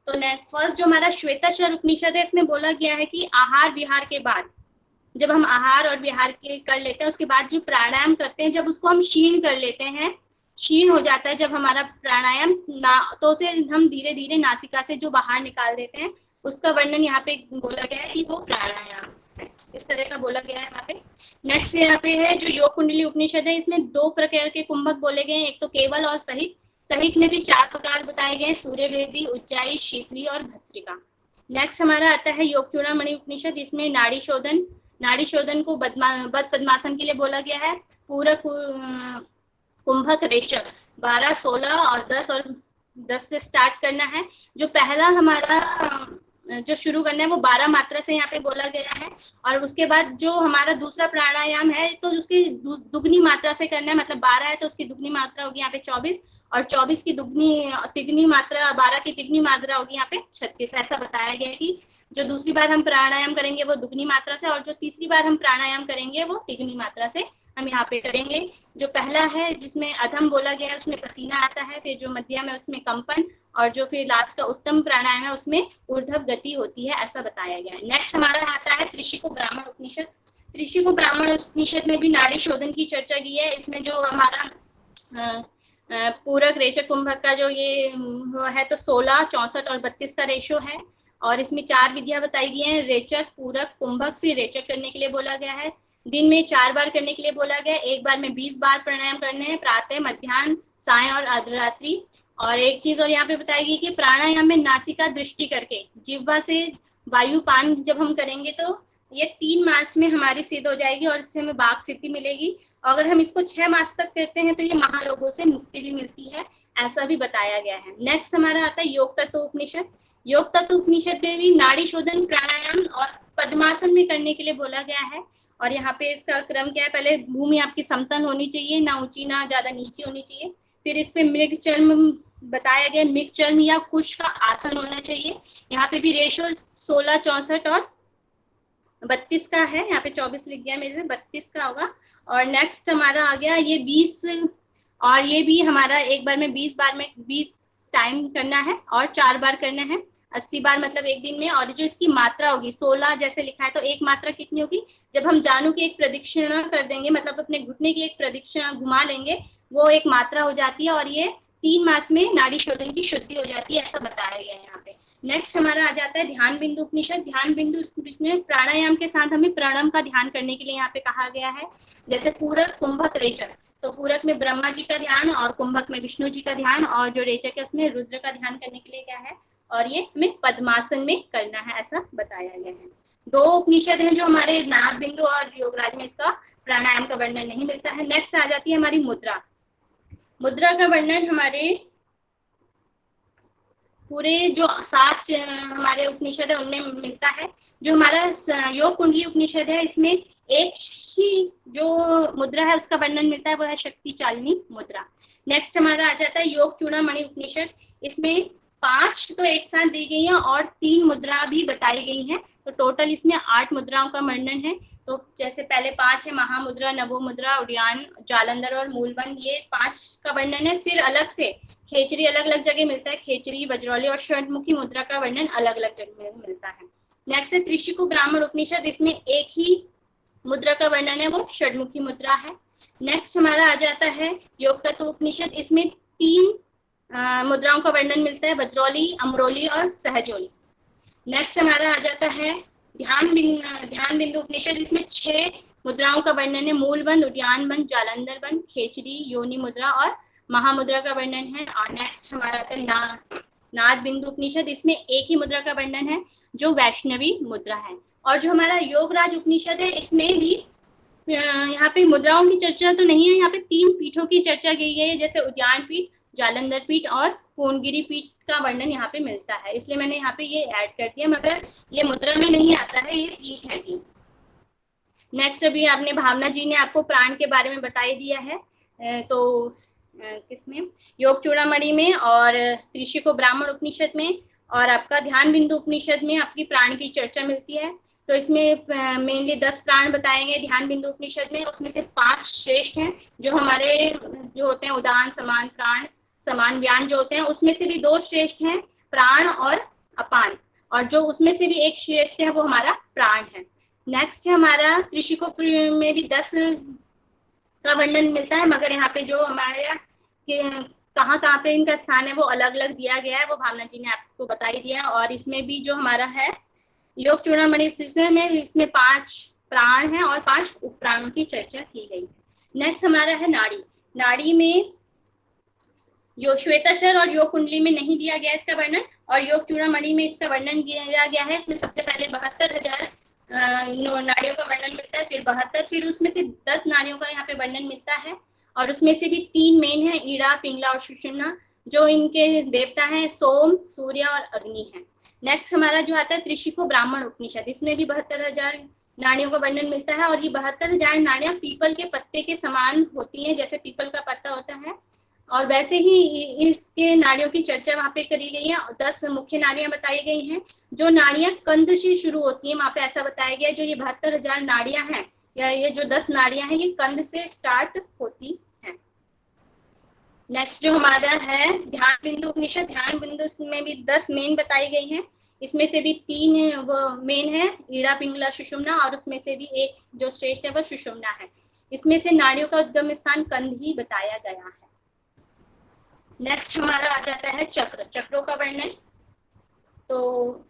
तो फर्स्ट जो हमारा श्वेताश्वर उपनिषद है, इसमें बोला गया है कि आहार विहार के बाद, जब हम आहार और विहार के कर लेते हैं, उसके बाद जो प्राणायाम करते हैं, जब उसको हम क्षीण कर लेते हैं, क्षीण हो जाता है जब हमारा प्राणायाम तो उसे हम धीरे धीरे नासिका से जो बाहर निकाल देते हैं, उसका वर्णन यहाँ पे बोला गया है कि वो प्राणायाम है। इस तरह का बोला गया है यहाँ पे। नेक्स्ट यहाँ पे है जो योग कुंडली उपनिषद है, इसमें 2 प्रकार के कुंभक बोले गए हैं, एक तो केवल और सहित। सहित में भी 4 प्रकार बताए गए, सूर्यभेदी, उज्जाई, शीतली और भस्त्रिका। नेक्स्ट हमारा आता है योग चूड़ामणि उपनिषद, इसमें नाड़ी शोधन को बद पद्मासन के लिए बोला गया है। पूरा कुंभक, रेचक 12, 16 और 10 से स्टार्ट करना है। जो पहला हमारा जो शुरू करना है वो 12 मात्रा से यहाँ पे बोला गया है। और उसके बाद जो हमारा दूसरा प्राणायाम है, तो उसकी दुगनी मात्रा से करना है। मतलब 12 है तो उसकी दुगनी मात्रा होगी यहाँ पे 24, और 24 की तिगनी मात्रा, 12 की तिगनी मात्रा होगी यहाँ पे 36। ऐसा बताया गया है कि जो दूसरी बार हम प्राणायाम करेंगे वो दुगनी मात्रा से, और जो तीसरी बार हम प्राणायाम करेंगे वो तिगनी मात्रा से हम यहाँ पे करेंगे। जो पहला है जिसमें अधम बोला गया है, उसमें पसीना आता है। फिर जो मध्यम है उसमें कंपन, और जो फिर लास्ट का उत्तम प्राणायाम है उसमें ऊर्ध्व गति होती है, ऐसा बताया गया है। नेक्स्ट हमारा आता है त्रिशिको ब्राह्मण उपनिषद। त्रिशिको ब्राह्मण उपनिषद में भी नाड़ी शोधन की चर्चा की है। इसमें जो हमारा पूरक, रेचक, कुंभक का जो ये है तो 16, 64 और 32 का रेशो है। और इसमें 4 विधियां बताई गई हैं, रेचक, पूरक, कुंभक से रेचक करने के लिए बोला गया है। दिन में 4 बार करने के लिए बोला गया है, एक बार में 20 बार प्राणायाम करने हैं, प्रातः, मध्याह्न, सायं और अर्धरात्रि। और एक चीज और यहाँ पे बताई गई कि प्राणायाम में नासिका दृष्टि करके जिह्वा से वायुपान जब हम करेंगे तो ये 3 मास में हमारी सिद्ध हो जाएगी और इससे हमें वाक सिद्धि मिलेगी। अगर हम इसको 6 मास तक करते हैं तो ये महारोगों से मुक्ति भी मिलती है, ऐसा भी बताया गया है। नेक्स्ट हमारा आता है योग तत्व उपनिषद। योग तत्व उपनिषद में भी नाड़ी शोधन, प्राणायाम और पद्मासन में करने के लिए बोला गया है। और यहाँ पे इसका क्रम क्या है, पहले भूमि आपकी समतल होनी चाहिए, ना ऊंची ना ज्यादा नीची होनी चाहिए। फिर इस पे मृग चर्म बताया गया, मृग चर्म या कुश का आसन होना चाहिए। यहाँ पे भी रेशो 16, 64 और 32 का है, यहाँ पे 24 लिख गया मेरे से, 32 का होगा। और नेक्स्ट हमारा आ गया ये 20, और ये भी हमारा एक बार में 20 बार में 20 टाइम करना है और 4 बार करना है, 80 बार मतलब एक दिन में। और जो इसकी मात्रा होगी 16 जैसे लिखा है तो एक मात्रा कितनी होगी, जब हम जानू की एक प्रदक्षिणा कर देंगे, मतलब अपने घुटने की एक प्रदक्षिणा घुमा लेंगे, वो एक मात्रा हो जाती है। और ये 3 मास में नाड़ी शोधन की शुद्धि हो जाती है, ऐसा बताया गया है यहाँ पे। नेक्स्ट हमारा आ जाता है ध्यान बिंदु उपनिषद। ध्यान बिंदु उपनिषद प्राणायाम के साथ हमें प्राणायाम का ध्यान करने के लिए यहाँ पे कहा गया है। जैसे पूरक, कुंभक, रेचक, तो पूरक में ब्रह्मा जी का ध्यान और कुंभक में विष्णु जी का ध्यान, और जो रेचक है उसमें रुद्र का ध्यान करने के लिए क्या है, और ये हमें पद्मासन में करना है, ऐसा बताया गया है। 2 उपनिषद हैं जो हमारे नाभ बिंदु और योगराज में इसका प्राणायाम का वर्णन नहीं मिलता है। नेक्स्ट आ जाती है हमारी मुद्रा। मुद्रा का वर्णन हमारे पूरे जो 7 हमारे उपनिषद है उनमें मिलता है। जो हमारा योग कुंडली उपनिषद है इसमें एक ही जो मुद्रा है उसका वर्णन मिलता है, वो है शक्ति चालिनी मुद्रा। नेक्स्ट हमारा आ जाता है योग चूड़ामणि उपनिषद। इसमें 5 तो एक साथ दी गई हैं और 3 मुद्रा भी बताई गई हैं, तो टोटल इसमें 8 मुद्राओं का वर्णन है। तो जैसे पहले 5 है, महामुद्रा, नभो मुद्रा, उड्डयन, जालंधर और मूलबंध, ये 5 का वर्णन है। फिर अलग से खेचरी अलग अलग जगह मिलता है, खेचरी, वज्रौली और षडमुखी मुद्रा का वर्णन अलग अलग जगह मिलता है। नेक्स्ट है त्रिशिकु ब्राह्मण उपनिषद। इसमें एक ही मुद्रा का वर्णन है, वो षडमुखी मुद्रा है। नेक्स्ट हमारा आ जाता है योग तत्व उपनिषद। इसमें 3 मुद्राओं का वर्णन मिलता है, वज्रौली, अमरोली और सहजोली। नेक्स्ट हमारा आ जाता है ध्यान बिंदु उपनिषद। इसमें 6 मुद्राओं का वर्णन है, मूलबंध, उड्डयन बंध, जालंधर बंध, खेचरी, योनि मुद्रा और महामुद्रा का वर्णन है। और नेक्स्ट हमारा आता है नाद बिंदु उपनिषद। इसमें एक ही मुद्रा का वर्णन है जो वैष्णवी मुद्रा है। और जो हमारा योगराज उपनिषद है इसमें भी यहाँ पे मुद्राओं की चर्चा तो नहीं है, यहाँ पे 3 पीठों की चर्चा की गई है, जैसे उद्यान पीठ, जालंधर पीठ और पूर्णगिरी पीठ का वर्णन यहाँ पे मिलता है, इसलिए मैंने यहाँ पे ये ऐड कर दिया, मगर ये मुद्रा में नहीं आता है, ये पीठ है। नेक्स्ट अभी आपने भावना जी ने आपको प्राण के बारे में बता ही दिया है, तो किसमें, योग चूड़ामणि में और त्रिशिको ब्राह्मण उपनिषद में और आपका ध्यान बिंदु उपनिषद में आपकी प्राण की चर्चा मिलती है। तो इसमें मेनली 10 प्राण बताएंगे ध्यान बिंदु उपनिषद में, उसमें से 5 श्रेष्ठ हैं जो हमारे जो होते हैं उदान, समान प्राण, समान व्यान जो होते हैं, उसमें से भी 2 श्रेष्ठ हैं, प्राण और अपान, और जो उसमें से भी एक श्रेष्ठ है वो हमारा प्राण है। नेक्स्ट है हमारा त्रिशिको में भी 10 का वर्णन मिलता है, मगर यहाँ पे जो हमारे कहाँ पे इनका स्थान है वो अलग अलग दिया गया है, वो भावना जी ने आपको बता ही दिया। और इसमें भी जो हमारा है योग चूड़ामणि में, इसमें 5 प्राण हैं और 5 उपप्राणों की चर्चा की गई है। नेक्स्ट हमारा है नाड़ी। नाड़ी में योग श्वेताक्षर और योग कुंडली में नहीं दिया गया इसका वर्णन, और योग चूड़ामणि में इसका वर्णन किया गया है। इसमें सबसे पहले 72,000 नाड़ियों का वर्णन मिलता है, फिर 72, फिर उसमें से 10 नाड़ियों का यहाँ पे वर्णन मिलता है, और उसमें से भी 3 मेन है, ईड़ा, पिंगला और सुषुम्ना, जो इनके देवता हैं सोम, सूर्य और अग्नि हैं। नेक्स्ट हमारा जो आता है त्रिशिको ब्राह्मण उपनिषद, इसमें भी 72,000 नाड़ियों का वर्णन मिलता है, और ये 72,000 नाड़ियां पीपल के पत्ते के समान होती हैं, जैसे पीपल का पत्ता होता है, और वैसे ही इसके नाड़ियों की चर्चा वहाँ पे करी गई है। 10 मुख्य नाड़ियां बताई गई हैं, जो नाड़ियां कंध से शुरू होती हैं, वहाँ पे ऐसा बताया गया है जो ये 72,000 नाड़ियां हैं, या ये जो 10 नाड़ियां हैं, ये कंध से स्टार्ट होती हैं। नेक्स्ट जो हमारा है ध्यान बिंदु उपनिषद। ध्यान बिंदु में भी 10 मेन बताई गई हैं, इसमें से भी 3 वो मेन है, ईड़ा, पिंगला, सुषुम्ना, और उसमें से भी एक जो श्रेष्ठ है वो सुषुम्ना है। इसमें से नाड़ियों का उद्गम स्थान कंध ही बताया गया है। नेक्स्ट हमारा आ जाता है चक्र, चक्रों का वर्णन। तो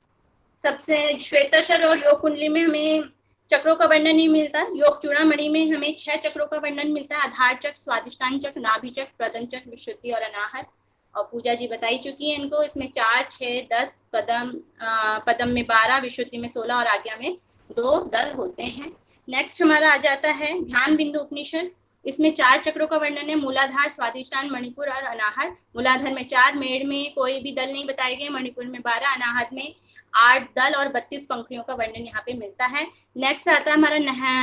सबसे श्वेताक्षर और योग कुंडली में हमें चक्रों का वर्णन नहीं मिलता। योग चूड़ामणि में हमें 6 चक्रों का वर्णन मिलता है, आधार चक्र, स्वादिष्टान चक्र, नाभि चक्र, प्रदम चक्र, विशुद्धि और अनाहत। और पूजा जी बताई चुकी है इनको। इसमें 4, 6, 10 पदम में 12, विशुद्धि में 16 और आज्ञा में 2 दल होते हैं। नेक्स्ट हमारा आ जाता है ध्यान बिंदु उपनिषद। इसमें 4 चक्रों का वर्णन है, मूलाधार, स्वादिष्टान, मणिपुर और अनाहत। मूलाधार में 4, मेड़ में कोई भी दल नहीं बताए गए, मणिपुर में 12, अनाहत में 8 दल और 32 पंक्तियों का वर्णन यहाँ पे मिलता है। नेक्स्ट आता है हमारा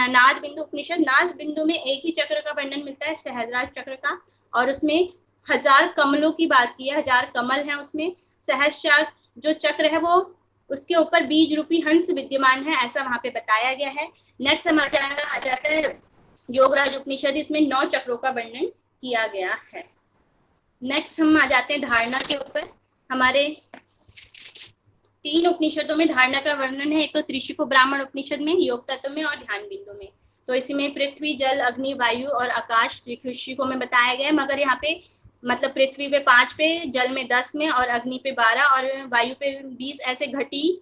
नाद बिंदु उपनिषद। नाद बिंदु में एक ही चक्र का वर्णन मिलता है, सहस्रार चक्र का, और उसमें 1000 कमलों की बात की है, 1000 कमल है उसमें। सहस्रार जो चक्र है वो उसके ऊपर बीज रूपी हंस विद्यमान है, ऐसा वहां पे बताया गया है। नेक्स्ट हमारा आ जाता है योगराज उपनिषद। इसमें 9 चक्रों का वर्णन किया गया है। नेक्स्ट हम आ जाते हैं धारणा के ऊपर। हमारे 3 उपनिषदों में धारणा का वर्णन है। एक तो त्रिशिको ब्राह्मण उपनिषद में, योग तत्व में और ध्यान बिंदु में। तो इसमें पृथ्वी, जल, अग्नि, वायु और आकाश त्रिशिको में बताया गया है, मगर यहाँ पे मतलब पृथ्वी पे 5 पे, जल में 10 में और अग्नि पे 12 और वायु पे 20 ऐसे घटी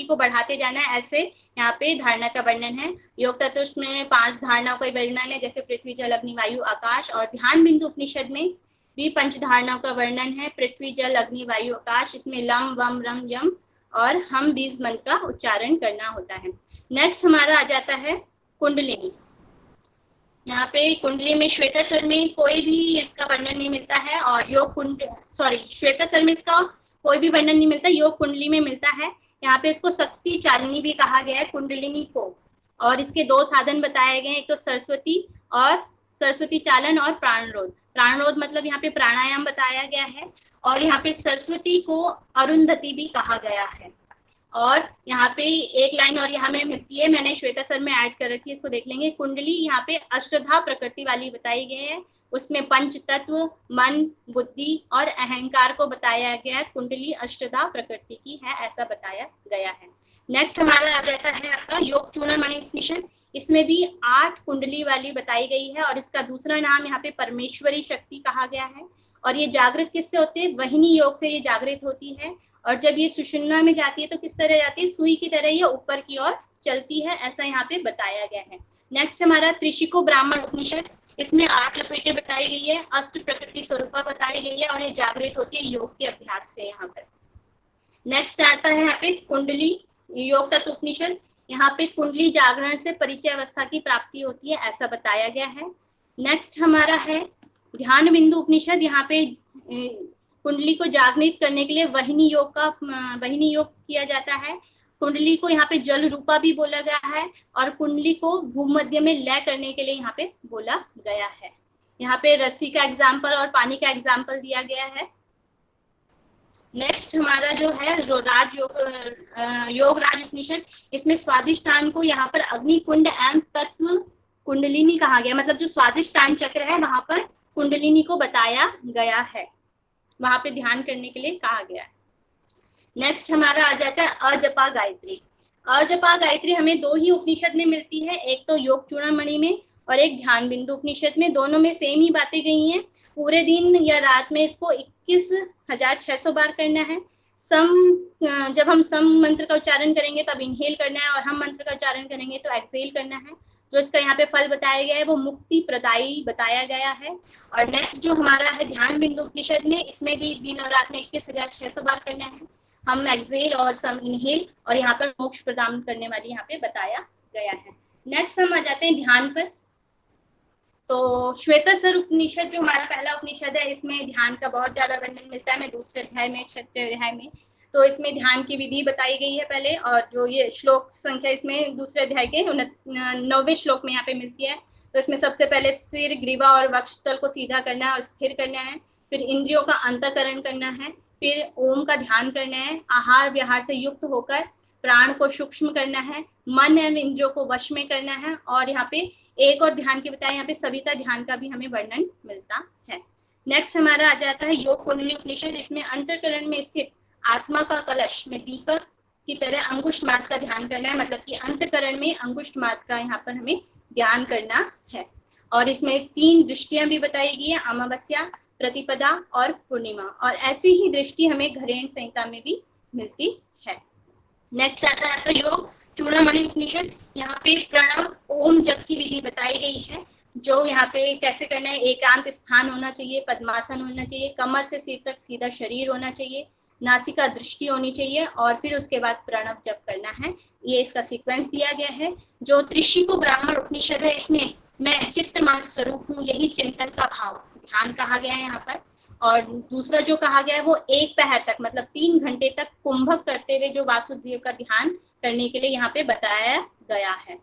को बढ़ाते जाना है, ऐसे यहाँ पे धारणा का वर्णन है। योग तत्व में 5 धारणाओं का वर्णन है, जैसे पृथ्वी, जल, अग्नि, वायु, आकाश। और ध्यान बिंदु उपनिषद में भी 5 धारणाओं का वर्णन है, पृथ्वी, जल, अग्नि, वायु, आकाश। इसमें लम, वम, रम, यम और हम 20 मंत्र का उच्चारण करना होता है। नेक्स्ट हमारा आ जाता है कुंडलिनी। यहाँ पे कुंडली में श्वेताक्षर में कोई भी इसका वर्णन नहीं मिलता है, और श्वेताक्षर में इसका कोई भी वर्णन नहीं मिलता, योग कुंडली में मिलता है। यहाँ पे इसको शक्ति चालिनी भी कहा गया है कुंडलिनी को। और इसके 2 साधन बताए गए हैं, एक तो सरस्वती चालन और प्राणरोध। प्राणरोध मतलब यहाँ पे प्राणायाम बताया गया है, और यहाँ पे सरस्वती को अरुंधति भी कहा गया है। और यहाँ पे एक लाइन और यहाँ में मिलती है, मैंने श्वेता सर में ऐड कर रखी है, इसको देख लेंगे। कुंडली यहाँ पे अष्टधा प्रकृति वाली बताई गई है, उसमें पंच तत्व, मन, बुद्धि और अहंकार को बताया गया है। कुंडली अष्टधा प्रकृति की है, ऐसा बताया गया है। नेक्स्ट हमारा आ जाता है आपका योग चूड़ामणि उपनिषद। इसमें भी 8 कुंडली वाली बताई गई है, और इसका दूसरा नाम यहाँ पे परमेश्वरी शक्ति कहा गया है। और ये जागृत किससे होती है? वहिनी योग से ये जागृत होती है। और जब ये सुषुम्ना में जाती है तो किस तरह जाती है? सुई की तरह ये ऊपर की ओर चलती है, ऐसा यहाँ पे बताया गया है। नेक्स्ट हमारा त्रिशिको ब्राह्मण उपनिषद। इसमें 8 लपेटें बताई गई है, अष्ट प्रकृति स्वरूपा बताई गई है, और ये जागृत होती है योग के अभ्यास से। यहाँ पर नेक्स्ट आता है यहाँ पे कुंडली योग तत्व उपनिषद। यहाँ पे कुंडली जागरण से परिचय अवस्था की प्राप्ति होती है, ऐसा बताया गया है। नेक्स्ट हमारा है ध्यान बिंदु उपनिषद। यहाँ पे कुंडली को जागृत करने के लिए वहिनी योग किया जाता है। कुंडली को यहाँ पे जल रूपा भी बोला गया है, और कुंडली को भूमध्य में लय करने के लिए यहाँ पे बोला गया है। यहाँ पे रस्सी का एग्जाम्पल और पानी का एग्जाम्पल दिया गया है। नेक्स्ट हमारा जो है योग राज उपनिषद। इसमें स्वादिष्टान को यहाँ पर अग्नि कुंड एवं तत्व कुंडलिनी कहा गया, मतलब जो स्वादिष्टान चक्र है वहां पर कुंडलिनी को बताया गया है, वहां पे ध्यान करने के लिए कहा गया है। नेक्स्ट हमारा आ जाता है अजपा गायत्री। अजपा गायत्री हमें 2 ही उपनिषद में मिलती है, एक तो योग चूड़ामणि में और एक ध्यान बिंदु उपनिषद में। दोनों में सेम ही बातें गई हैं। पूरे दिन या रात में इसको 21,600 बार करना है। जब हम सम मंत्र का उच्चारण करेंगे तब इनहेल करना है, और हम मंत्र का उच्चारण करेंगे तो एक्सहेल करना है। जो इसका यहाँ पे फल बताया गया है वो मुक्ति प्रदायी बताया गया है। और नेक्स्ट जो हमारा है ध्यान बिंदु उपनिषद में, इसमें भी दिन और रात में 21,600 बार करना है। हम एक्सहेल और सम इनहेल, और यहाँ पर मोक्ष प्रदान करने वाली यहाँ पे बताया गया है। नेक्स्ट हम आ जाते हैं ध्यान पर। तो श्वेताक्षर उपनिषद जो हमारा पहला उपनिषद है, इसमें ध्यान का बहुत ज्यादा वर्णन मिलता है। मैं दूसरे अध्याय में, 6वें अध्याय में, तो इसमें ध्यान की विधि बताई गई है पहले, और जो ये श्लोक संख्या इसमें दूसरे अध्याय के 9वें श्लोक में यहाँ पे मिलती है। तो इसमें सबसे पहले सिर, ग्रीवा और वक्षस्थल को सीधा करना है और स्थिर करना है। फिर इंद्रियों का अंतःकरण करना है, फिर ओम का ध्यान करना है, आहार विहार से युक्त होकर प्राण को सूक्ष्म करना है, मन एवं इंद्रियों को वश में करना है। और यहाँ पे एक और ध्यान की बताया, यहाँ पे सविता ध्यान का भी हमें वर्णन मिलता है। नेक्स्ट हमारा आ जाता है योग कुंडली उपनिषद। इसमें अंतःकरण में स्थित आत्मा का कलश में दीपक की तरह अंगुष्ठ मात्र का ध्यान करना है, मतलब कि अंतःकरण में अंगुष्ठ मात्र का यहाँ पर हमें ध्यान करना है। और इसमें 3 दृष्टियां भी बताई गई है, अमावस्या, प्रतिपदा और पूर्णिमा, और ऐसी ही दृष्टि हमें घरेण संहिता में भी मिलती है। नेक्स्ट आता है आपका योग चूड़ामणि उपनिषद। यहाँ पे प्रणव ओम जप की विधि बताई गई है, जो यहाँ पे कैसे करना है। एकांत स्थान होना चाहिए, पद्मासन होना चाहिए, कमर से सिर तक सीधा शरीर होना चाहिए, नासिका दृष्टि होनी चाहिए, और फिर उसके बाद प्रणव जप करना है। ये इसका सीक्वेंस दिया गया है। जो त्रिशिको ब्राह्मण उपनिषद है, इसमें मैं चित्रमात्र स्वरूप हूँ, यही चिंतन का भाव ध्यान कहा गया है यहाँ पर। और दूसरा जो कहा गया है वो एक पहर तक मतलब 3 घंटे तक कुंभक करते हुए जो वासुदेव का ध्यान करने के लिए यहाँ पे बताया गया है।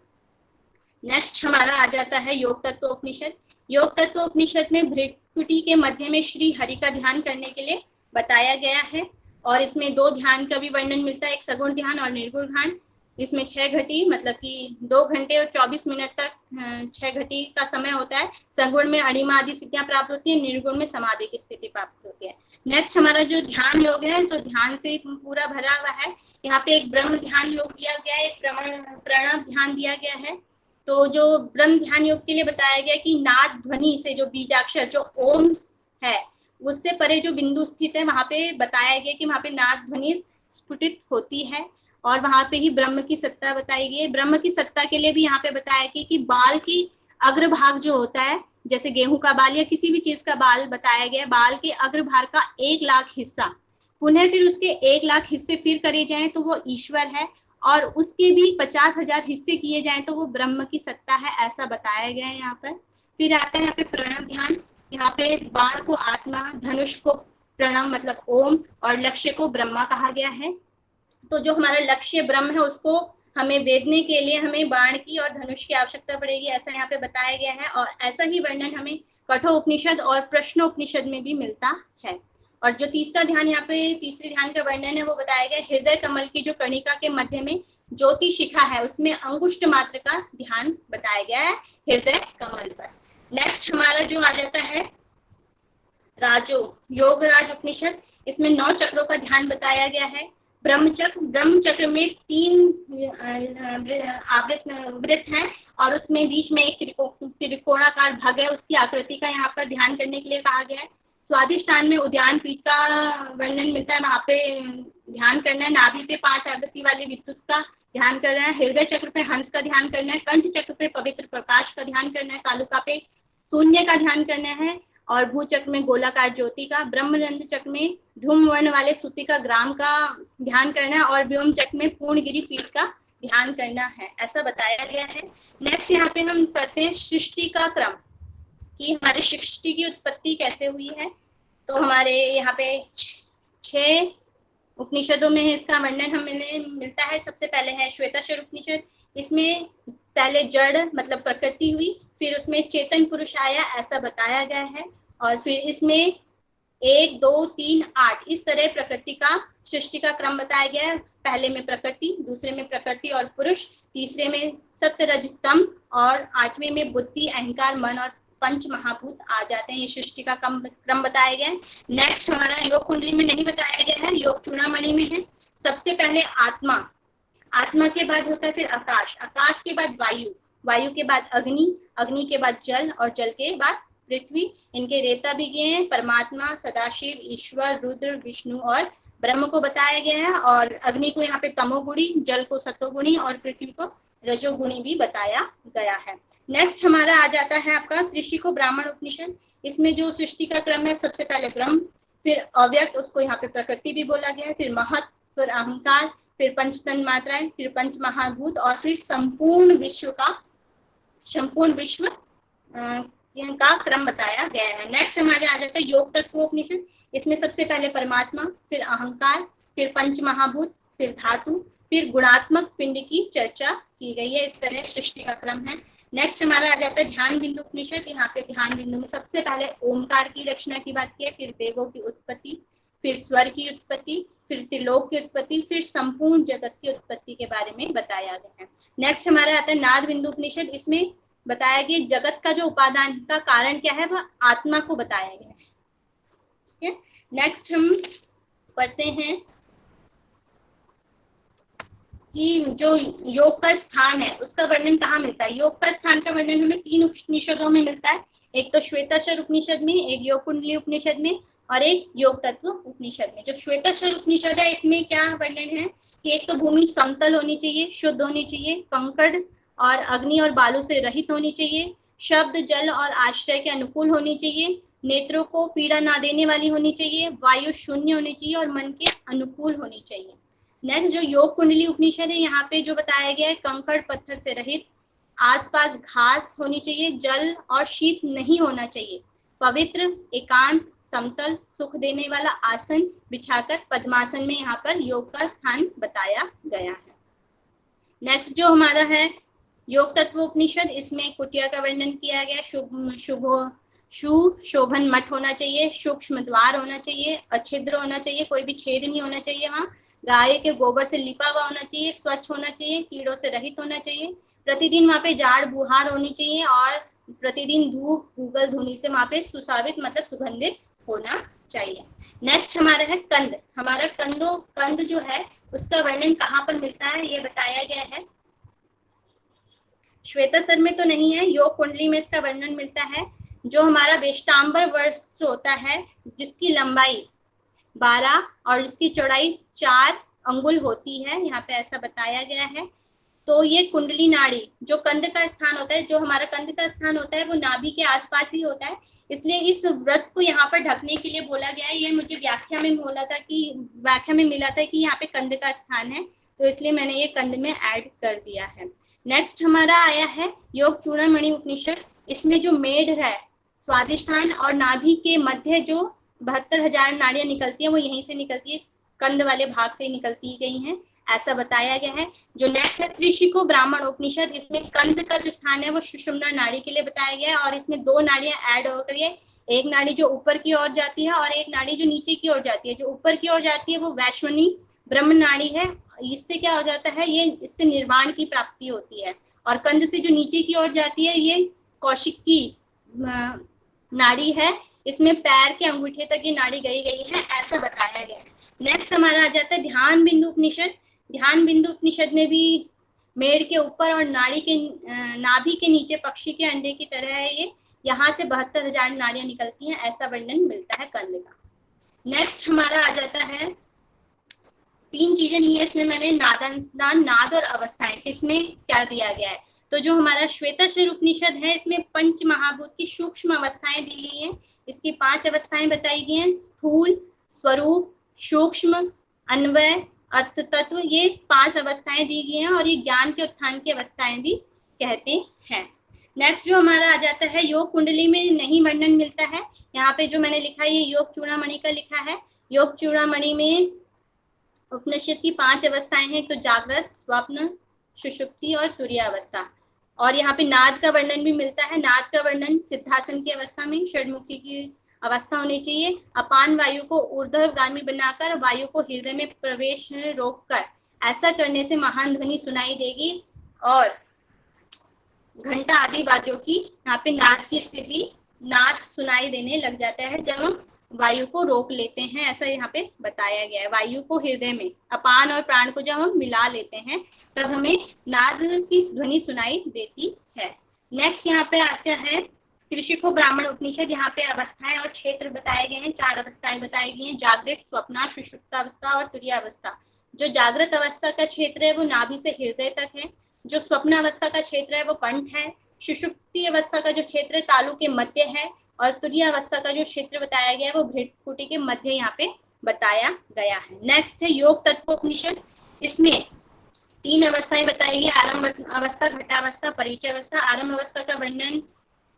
नेक्स्ट हमारा आ जाता है योग तत्व उपनिषद। योग तत्व उपनिषद में भृकुटी के मध्य में श्री हरि का ध्यान करने के लिए बताया गया है, और इसमें 2 ध्यान का भी वर्णन मिलता है, एक सगुण ध्यान और निर्गुण ध्यान। इसमें 6 घटी मतलब कि 2 घंटे और 24 मिनट तक 6 घटी का समय होता है। सगुण में अणिमा आदि सिद्धियां प्राप्त होती है, निर्गुण में समाधि की स्थिति प्राप्त होती है। नेक्स्ट हमारा जो ध्यान योग है, तो ध्यान से पूरा भरा हुआ है। यहाँ पे एक ब्रह्म ध्यान योग दिया गया है, एक प्रणव ध्यान दिया गया है। तो जो ब्रह्म ध्यान योग के लिए बताया गया कि नाद ध्वनि से जो बीजाक्षर जो ओम है उससे परे जो बिंदु स्थित है, वहां पे बताया गया कि वहां पे नाद ध्वनि स्फुटित होती है, और वहां पे ही ब्रह्म की सत्ता बताई गई है। ब्रह्म की सत्ता के लिए भी यहाँ पे बताया गया कि बाल की अग्रभाग जो होता है, जैसे गेहूं का बाल या किसी भी चीज का बाल बताया गया, बाल के अग्रभाग का 1 लाख हिस्सा पुनः फिर उसके 1 लाख हिस्से फिर करे जाएं तो वो ईश्वर है, और उसके भी 50,000 हिस्से किए जाएं तो वो ब्रह्म की सत्ता है, ऐसा बताया गया है यहाँ पर। फिर आता है यहाँ पे प्रणव ध्यान। यहाँ पे बाण को आत्मा, धनुष को प्रणव मतलब ओम, और लक्ष्य को ब्रह्मा कहा गया है। तो जो हमारा लक्ष्य ब्रह्म है उसको हमें वेदने के लिए हमें बाण की और धनुष की आवश्यकता पड़ेगी, ऐसा यहाँ पे बताया गया है। और ऐसा ही वर्णन हमें कठोपनिषद और प्रश्नोपनिषद में भी मिलता है। और जो तीसरा ध्यान यहाँ पे तीसरे ध्यान का वर्णन है वो बताया गया हृदय कमल की जो कणिका के मध्य में ज्योति शिखा है, उसमें अंगुष्ठ मात्र का ध्यान बताया गया है हृदय कमल पर। नेक्स्ट हमारा जो आ जाता है राजो योग राज उपनिषद। इसमें 9 चक्रों का ध्यान बताया गया है। ब्रह्मचक्र में 3 वृत्त हैं, और उसमें बीच में एक त्रिकोणाकार भग है, उसकी आकृति का यहाँ पर ध्यान करने के लिए कहा गया है। स्वादिष्ठान में उद्यान पीठ का वर्णन मिलता है, वहाँ पे ध्यान करना है। नाभि पे 5 आवृत्ति वाले विद्युत का ध्यान करना है। हृदय चक्र पे हंस का ध्यान करना है। कंठ चक्र पे पवित्र प्रकाश का ध्यान करना है। तालुका पे शून्य का ध्यान करना है, और भू चक्र में गोलाकार ज्योति का। ब्रह्मरंध्र चक्र में धूम वर्ण वाले सूती का ग्राम का ध्यान करना है, और व्योम चक्र में पूर्णगिरि पीठ का ध्यान करना है, ऐसा बताया गया है। नेक्स्ट यहाँ पे हम करते हैं सृष्टि का क्रम, कि हमारे सृष्टि की उत्पत्ति कैसे हुई है। तो हमारे यहाँ पे 6 उपनिषदों में इसका वर्णन हमें मिलता है। सबसे पहले है श्वेताश्वर उपनिषद। इसमें पहले जड़ मतलब प्रकृति हुई, फिर उसमें चेतन पुरुष आया, ऐसा बताया गया है। और फिर इसमें 1, 2, 3, 8 इस तरह प्रकृति का सृष्टि का क्रम बताया गया है। पहले में प्रकृति, दूसरे में प्रकृति और पुरुष, तीसरे में सत्य रज तम, और 8वें में बुद्धि अहंकार मन और पंच महाभूत आ जाते हैं। ये सृष्टि का क्रम बताया गया है। नेक्स्ट हमारा योग कुंडली में नहीं बताया गया है, योग चूड़ामणि में है। सबसे पहले आत्मा, आत्मा के बाद होता है फिर आकाश, आकाश के बाद वायु, वायु के बाद अग्नि, अग्नि के बाद जल, और जल के बाद पृथ्वी। इनके देवता भी गए हैं, परमात्मा, सदाशिव, ईश्वर, रुद्र, विष्णु और ब्रह्म को बताया गया है। और अग्नि को यहाँ पे तमोगुणी, जल को सतोगुणी और पृथ्वी को रजोगुणी भी बताया गया है। नेक्स्ट हमारा आ जाता है आपका त्रिशिको ब्राह्मण उपनिषद। इसमें जो सृष्टि का क्रम है, सबसे पहले ब्रह्म, फिर अव्यक्त, उसको यहाँ पे प्रकृति भी बोला गया है, फिर महत, फिर अहंकार, फिर पंचतन मात्राएं, फिर पंच महाभूत, और फिर संपूर्ण विश्व का क्रम बताया गया है। नेक्स्ट हमारे आ जाता है योग तत्व उपनिषद। इसमें सबसे पहले परमात्मा, फिर अहंकार, फिर पंच महाभूत, फिर धातु, फिर गुणात्मक पिंड की चर्चा की गई है। इस तरह सृष्टि का क्रम है। नेक्स्ट हमारा आ जाता है ध्यान बिंदु उपनिषद। यहाँ पे ध्यान बिंदु में सबसे पहले ओमकार की रचना की बात की है, फिर देवों की उत्पत्ति, फिर स्वर की उत्पत्ति, फिर त्रिलोक की उत्पत्ति, फिर संपूर्ण जगत की उत्पत्ति के बारे में बताया गया है। नेक्स्ट हमारा आता है नाद बिंदु उपनिषद। इसमें बताया गया जगत का जो उपादान का कारण क्या है, वह आत्मा को बताया गया है। ठीक है, नेक्स्ट हम पढ़ते हैं कि जो योग का स्थान है उसका वर्णन कहाँ मिलता है। योग का स्थान का वर्णन हमें 3 उपनिषदों में मिलता है। एक तो श्वेताश्वर उपनिषद में, एक योग कुंडली उपनिषद में और एक योग तत्व उपनिषद में। जो श्वेताश्वर उपनिषद है इसमें क्या वर्णन है कि एक तो भूमि समतल होनी चाहिए, शुद्ध होनी चाहिए, कंकड़ और अग्नि और बालू से रहित होनी चाहिए, शब्द जल और आश्रय के अनुकूल होनी चाहिए, नेत्रों को पीड़ा ना देने वाली होनी चाहिए, वायु शून्य होनी चाहिए और मन के अनुकूल होनी चाहिए। नेक्स्ट जो योग कुंडली उपनिषद है यहाँ पे जो बताया गया है कंकड़ पत्थर से रहित, आसपास घास होनी चाहिए, जल और शीत नहीं होना चाहिए, पवित्र, एकांत, समतल, सुख देने वाला आसन बिछाकर पद्मासन में यहाँ पर योग का स्थान बताया गया है। नेक्स्ट जो हमारा है योग तत्व उपनिषद, इसमें कुटिया का वर्णन किया गया। शोभन मठ होना चाहिए, सूक्ष्म द्वार होना चाहिए, अच्छिद्र होना चाहिए, कोई भी छेद नहीं होना चाहिए वहाँ, गाय के गोबर से लिपा हुआ होना चाहिए, स्वच्छ होना चाहिए, कीड़ों से रहित होना चाहिए, प्रतिदिन वहाँ पे जाड़ बुहार होनी चाहिए और प्रतिदिन धूप गूगल धुनी से वहाँ पे सुसावित मतलब सुगंधित होना चाहिए। नेक्स्ट हमारा है कंद। हमारा कंद जो है उसका वर्णन कहाँ पर मिलता है ये बताया गया है। श्वेताश्वर में तो नहीं है, योग कुंडली में इसका वर्णन मिलता है। जो हमारा वेष्टांबर वर्ष होता है जिसकी लंबाई 12 और जिसकी चौड़ाई 4 अंगुल होती है, यहाँ पे ऐसा बताया गया है। तो ये कुंडली नाड़ी जो कंद का स्थान होता है, जो हमारा कंद का स्थान होता है वो नाभि के आसपास ही होता है, इसलिए इस व्रत को यहाँ पर ढकने के लिए बोला गया है। ये मुझे व्याख्या में मिला था कि यहाँ पे कंद का स्थान है, तो इसलिए मैंने ये कंद में ऐड कर दिया है। नेक्स्ट हमारा आया है योग चूड़ामणि उपनिषद। इसमें जो मेढ है, स्वादिष्ठान और नाभि के मध्य जो 72,000 नाड़ियां निकलती है वो यहीं से निकलती है, कंद वाले भाग से निकलती गई हैं, ऐसा बताया गया है। जो नेक्स्ट है त्रिशिको ब्राह्मण उपनिषद, इसमें कंद का जो स्थान है वो सुषुम्ना नाड़ी के लिए बताया गया है और इसमें 2 नाड़ियां ऐड होकर एक नाड़ी जो ऊपर की ओर जाती है और एक नाड़ी जो नीचे की ओर जाती है। जो ऊपर की ओर जाती है वो वैश्वनी ब्रह्म नाड़ी है, इससे क्या हो जाता है, ये इससे निर्वाण की प्राप्ति होती है। और कंद से जो नीचे की ओर जाती है ये कौशिक की नाड़ी है, इसमें पैर के अंगूठे तक ये नाड़ी गई है, ऐसा बताया गया है। नेक्स्ट हमारा आ जाता है ध्यान बिंदु उपनिषद। ध्यान बिंदु उपनिषद में भी मेड़ के ऊपर और नाभि के नीचे पक्षी के अंडे की तरह है ये, यहाँ से 72,000 नाड़ियां निकलती हैं, ऐसा वर्णन मिलता है कंद का। नेक्स्ट हमारा आ जाता है 3 चीजें नहीं है इसमें, मैंने नाद और अवस्थाएं, इसमें क्या दिया गया है। तो जो हमारा श्वेताश्वर उपनिषद है इसमें पंच महाभूत की सूक्ष्म अवस्थाएं दी गई हैं। इसकी 5 अवस्थाएं बताई गई हैं, स्थूल, स्वरूप, सूक्ष्म, अन्वय, अर्थ तत्व, ये 5 अवस्थाएं दी गई हैं और ये ज्ञान के उत्थान की अवस्थाएं भी कहते हैं। नेक्स्ट जो हमारा आ जाता है योग कुंडली में नहीं वर्णन मिलता है, यहाँ पे जो मैंने लिखा है ये योग चूड़ामणि का लिखा है। योग चूड़ामणि में उपनिषद की 5 अवस्थाएं हैं, तो जागृत, स्वप्न, सुषुप्ति और तुरीय अवस्था। और यहाँ पे नाद का वर्णन भी मिलता है। नाद का वर्णन सिद्धासन की अवस्था में षड्मुखी की अवस्था होनी चाहिए। अपान वायु को ऊर्ध्वगामी बनाकर वायु को हृदय में प्रवेश रोककर, ऐसा करने से महान ध्वनि सुनाई देगी और घंटा आदि वाद्यों की यहाँ पे नाद की स्थिति, नाद सुनाई देने लग जाता है जब हम वायु को रोक लेते हैं, ऐसा यहाँ पे बताया गया है। वायु को हृदय में, अपान और प्राण को जब हम मिला लेते हैं तब हमें नाद की ध्वनि सुनाई देती है। नेक्स्ट यहाँ पे आता है त्रिशिको ब्राह्मण उपनिषद। यहाँ पे अवस्थाएं और क्षेत्र बताए गए हैं, 4 अवस्थाएं बताई गई हैं, जागृत, स्वप्ना, सुषुप्तावस्था और तुरीय अवस्था। जो जागृत अवस्था का क्षेत्र है वो नाभि से हृदय तक है, जो स्वप्न अवस्था का क्षेत्र है वो कंठ है, सुषुप्ति अवस्था का जो क्षेत्र है तालु के मध्य है और तुरीय अवस्था का जो क्षेत्र बताया गया है वो भृकुटी के मध्य यहाँ पे बताया गया है। नेक्स्ट है योग तत्व उपनिषद। इसमें 3 अवस्थाएं बताई गई, आरंभ अवस्था, घटावस्था, परिचय अवस्था। आरंभ अवस्था का वर्णन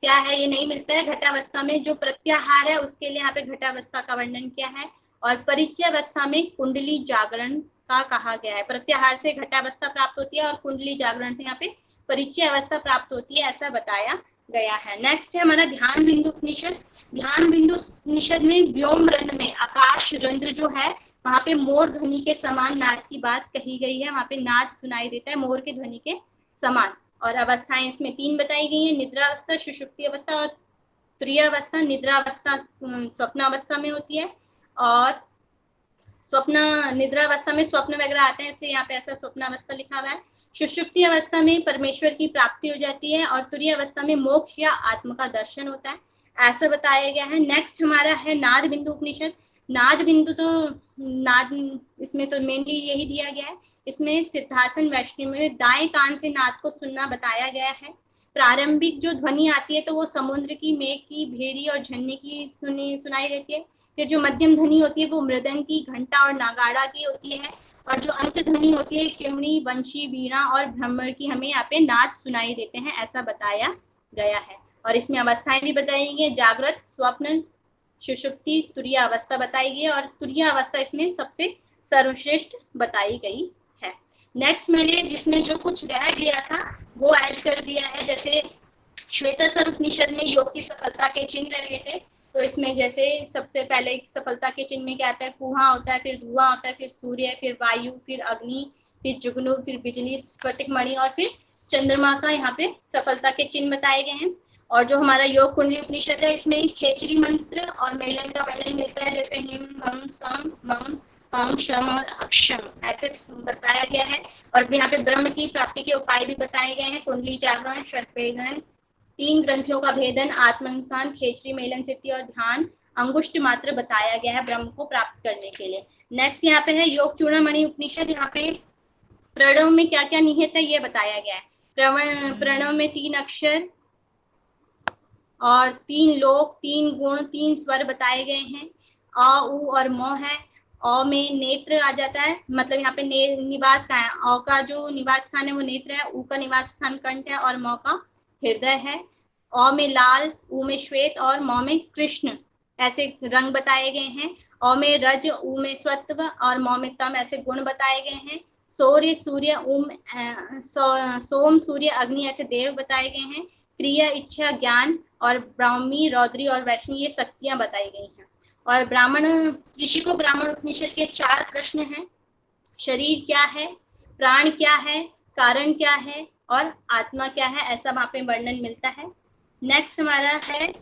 क्या है ये नहीं मिलता है। घटावस्था में जो प्रत्याहार है उसके लिए यहाँ पे घटावस्था का वर्णन किया है और परिचय अवस्था में कुंडली जागरण का कहा गया है। प्रत्याहार से घटावस्था प्राप्त होती है और कुंडली जागरण से यहाँ पे परिचय अवस्था प्राप्त होती है, ऐसा बताया गया है। नेक्स्ट है हमारा ध्यान बिंदु उपनिषद। ध्यान बिंदु उपनिषद में व्योम रंध्र में आकाश रंध्र जो है वहां पे मोर ध्वनि के समान नाद की बात कही गई है, वहां पे नाद सुनाई देता है मोर के ध्वनि के समान। और अवस्थाएं इसमें 3 बताई गई हैं, निद्रा अवस्था, सुषुप्ति अवस्था और तुरीय अवस्था। निद्रा अवस्था स्वप्न अवस्था में होती है और स्वप्न निद्रा अवस्था में स्वप्न वगैरह आते हैं, इसलिए यहाँ पे ऐसा स्वप्न अवस्था लिखा हुआ है। सुषुप्ति अवस्था में परमेश्वर की प्राप्ति हो जाती है और तुरीय अवस्था में मोक्ष या आत्मा का दर्शन होता है, ऐसा बताया गया है। नेक्स्ट हमारा है नाद बिंदु उपनिषद। नाद बिंदु तो नाद, इसमें तो मेनली यही दिया गया है। इसमें सिद्धासन वैष्णव में दाएं कान से नाद को सुनना बताया गया है। प्रारंभिक जो ध्वनि आती है तो वो समुद्र की, मेघ की, भेरी और झरने की सुनाई देती है। फिर जो मध्यम ध्वनि होती है वो मृदंग की, घंटा और नागाड़ा की होती है। और जो अंत ध्वनि होती है किमड़ी, बंशी, वीणा और भ्रमर की हमें यहाँ पे नाद सुनाई देते हैं, ऐसा बताया गया है। और इसमें अवस्थाएं भी बताई गई है, जागृत, स्वप्न, सुषुप्ति, तुरीय अवस्था बताई गई है। और तुरीय अवस्था इसमें सबसे सर्वश्रेष्ठ बताई गई है। नेक्स्ट मैंने जिसमें जो कुछ रह गया था वो ऐड कर दिया है। जैसे श्वेतास्वर उपनिषद में योग की सफलता के चिन्ह रहे थे, तो इसमें जैसे सबसे पहले सफलता के चिन्ह में क्या आता है, कुआं होता है, फिर धुआं होता है, फिर सूर्य, फिर वायु, फिर अग्नि, फिर जुगनू, फिर बिजली, स्फटिक मणि और फिर चंद्रमा का यहाँ पे सफलता के चिन्ह बताए गए हैं। और जो हमारा योग कुंडली उपनिषद है इसमें खेचरी मंत्र और मेलन का वर्णन मिलता है, जैसे हिम, हम, सम, मम, हम, शम और अक्षम, ऐसे बताया गया है। और यहाँ पे ब्रह्म की प्राप्ति के उपाय भी बताए गए हैं, कुंडली जागरण, शतवेदन, 3 ग्रंथियों का भेदन, आत्मनुसान, खेचरी, मेलन सिद्धि और ध्यान, अंगुष्ठ मात्र बताया गया है ब्रह्म को प्राप्त करने के लिए। नेक्स्ट यहाँ पे है योग चूड़ामणि उपनिषद। यहाँ पे प्रणव में क्या क्या निहित है ये बताया गया है। प्रणव में 3 अक्षर और 3 लोक, 3 गुण, 3 स्वर बताए गए हैं। अ, उ और म है। अ में नेत्र आ जाता है, मतलब यहाँ पे निवास का है। अ का जो निवास स्थान है वो नेत्र है, उ का निवास स्थान कंठ है और म का हृदय है। अ में लाल, उ में श्वेत और म में कृष्ण, ऐसे रंग बताए गए हैं। अ में रज, उ में सत्व और म में तम, ऐसे गुण बताए गए हैं। सूर्य, सूर्य, सोम, सूर्य, अग्नि, ऐसे देव बताए गए हैं। क्रिया, इच्छा, ज्ञान और ब्राह्मी, रौद्री और वैष्णवी, ये शक्तियां बताई गई हैं। और ब्राह्मण ऋषि को ब्राह्मण उपनिषद के 4 प्रश्न हैं। शरीर क्या है, प्राण क्या है, कारण क्या है और आत्मा क्या है, ऐसा वहां पे वर्णन मिलता है। नेक्स्ट हमारा है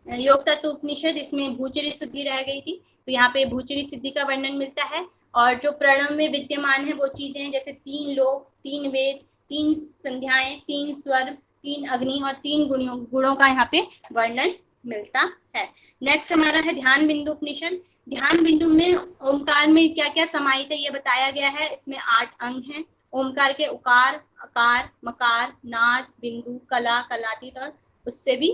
योग तत्व उपनिषद। इसमें भूचरी सिद्धि रह गई थी, तो यहाँ पे भूचरी सिद्धि का वर्णन मिलता है। और जो प्रणव में विद्यमान है वो चीजें जैसे 3 लोक, 3 वेद, 3 संध्याएं, 3 स्वर, 3 अग्नि और 3 गुणों का यहाँ पे वर्णन मिलता है। नेक्स्ट हमारा है ध्यान बिंदु उपनिषद। ध्यान बिंदु में ओमकार में क्या क्या समाहित है ये बताया गया है। इसमें 8 अंग हैं। ओमकार के उकार, अकार, मकार, नाद, बिंदु, कला, कलातीत और उससे भी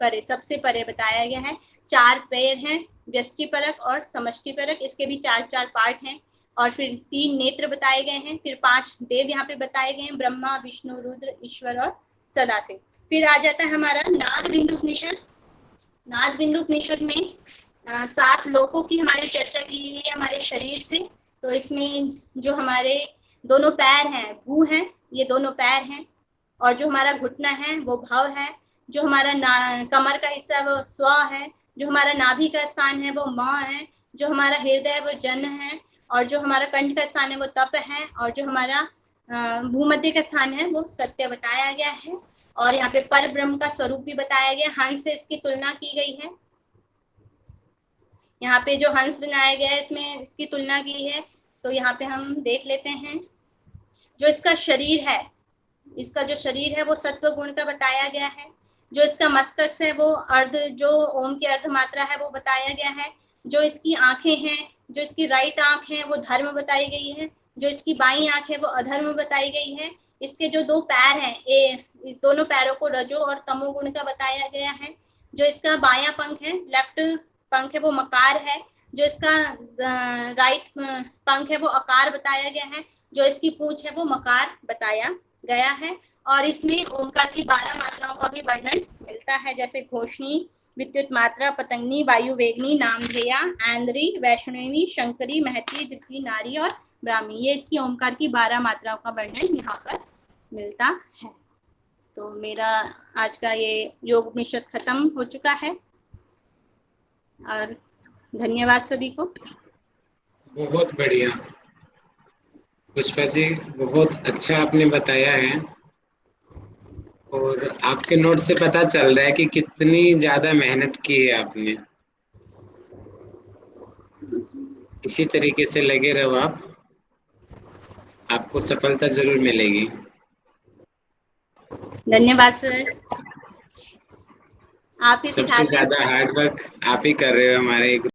परे, सबसे परे बताया गया है। 4 पैर हैं, व्यष्टि परक और समष्टि परक, इसके भी 4 पार्ट हैं। और फिर 3 नेत्र बताए गए हैं। फिर 5 देव यहाँ पे बताए गए हैं, ब्रह्मा, विष्णु, रुद्र, ईश्वर और सदाशिव। फिर आ जाता है हमारा नाद बिंदु उपनिषद। नाद बिंदु उपनिषद में 7 लोकों की हमारी चर्चा की गई है हमारे शरीर से। तो इसमें जो हमारे दोनों पैर हैं भू हैं, ये दोनों पैर हैं। और जो हमारा घुटना है वो भव है। जो हमारा कमर का हिस्सा है वो स्व है। जो हमारा नाभि का स्थान है वो म है। जो हमारा हृदय है वो जन है। और जो हमारा कंठ का स्थान है वो तप है। और जो हमारा भूमध्य का स्थान है वो सत्य बताया गया है। और यहाँ पे पर ब्रह्म का स्वरूप भी बताया गया, हंस से इसकी तुलना की गई है। यहाँ पे जो हंस बनाया गया है इसमें इसकी तुलना की है। तो यहाँ पे हम देख लेते हैं। जो इसका शरीर है, इसका जो शरीर है वो सत्व गुण का बताया गया है। जो इसका मस्तक है वो अर्ध, जो ओम की अर्ध मात्रा है वो बताया गया है। जो इसकी आंखें हैं, जो इसकी राइट आंख है वो धर्म बताई गई है। जो इसकी बाई आंख है वो अधर्म बताई गई है। इसके जो 2 पैर हैं, दोनों पैरों को रजो और तमो गुण का बताया गया है। जो इसका बायां पंख है, लेफ्ट पंख है वो मकार है। जो इसका राइट पंख है वो अकार बताया गया है। जो इसकी पूंछ है वो मकार बताया गया है। और इसमें ओमकार की 12 मात्राओं का भी वर्णन मिलता है, जैसे घोषणी, विद्युत मात्रा, पतंगनी, वायु वेगनी, नामधेया, आंद्री, वैष्णवी, शंकरी, महती, द्वितीय, नारी और ब्राह्मी, ये इसकी ओमकार की 12 मात्राओं का वर्णन यहाँ पर मिलता है। तो मेरा आज का ये योग उपनिषद खत्म हो चुका है और धन्यवाद सभी को। बहुत बढ़िया पुष्पा जी, बहुत अच्छा आपने बताया है। और आपके नोट से पता चल रहा है कि कितनी ज्यादा मेहनत की है आपने। इसी तरीके से लगे रहो आप, आपको सफलता जरूर मिलेगी। धन्यवाद सर, आप ही सबसे सिखाते हैं। ज्यादा हार्ड वर्क आप ही कर रहे हो हमारे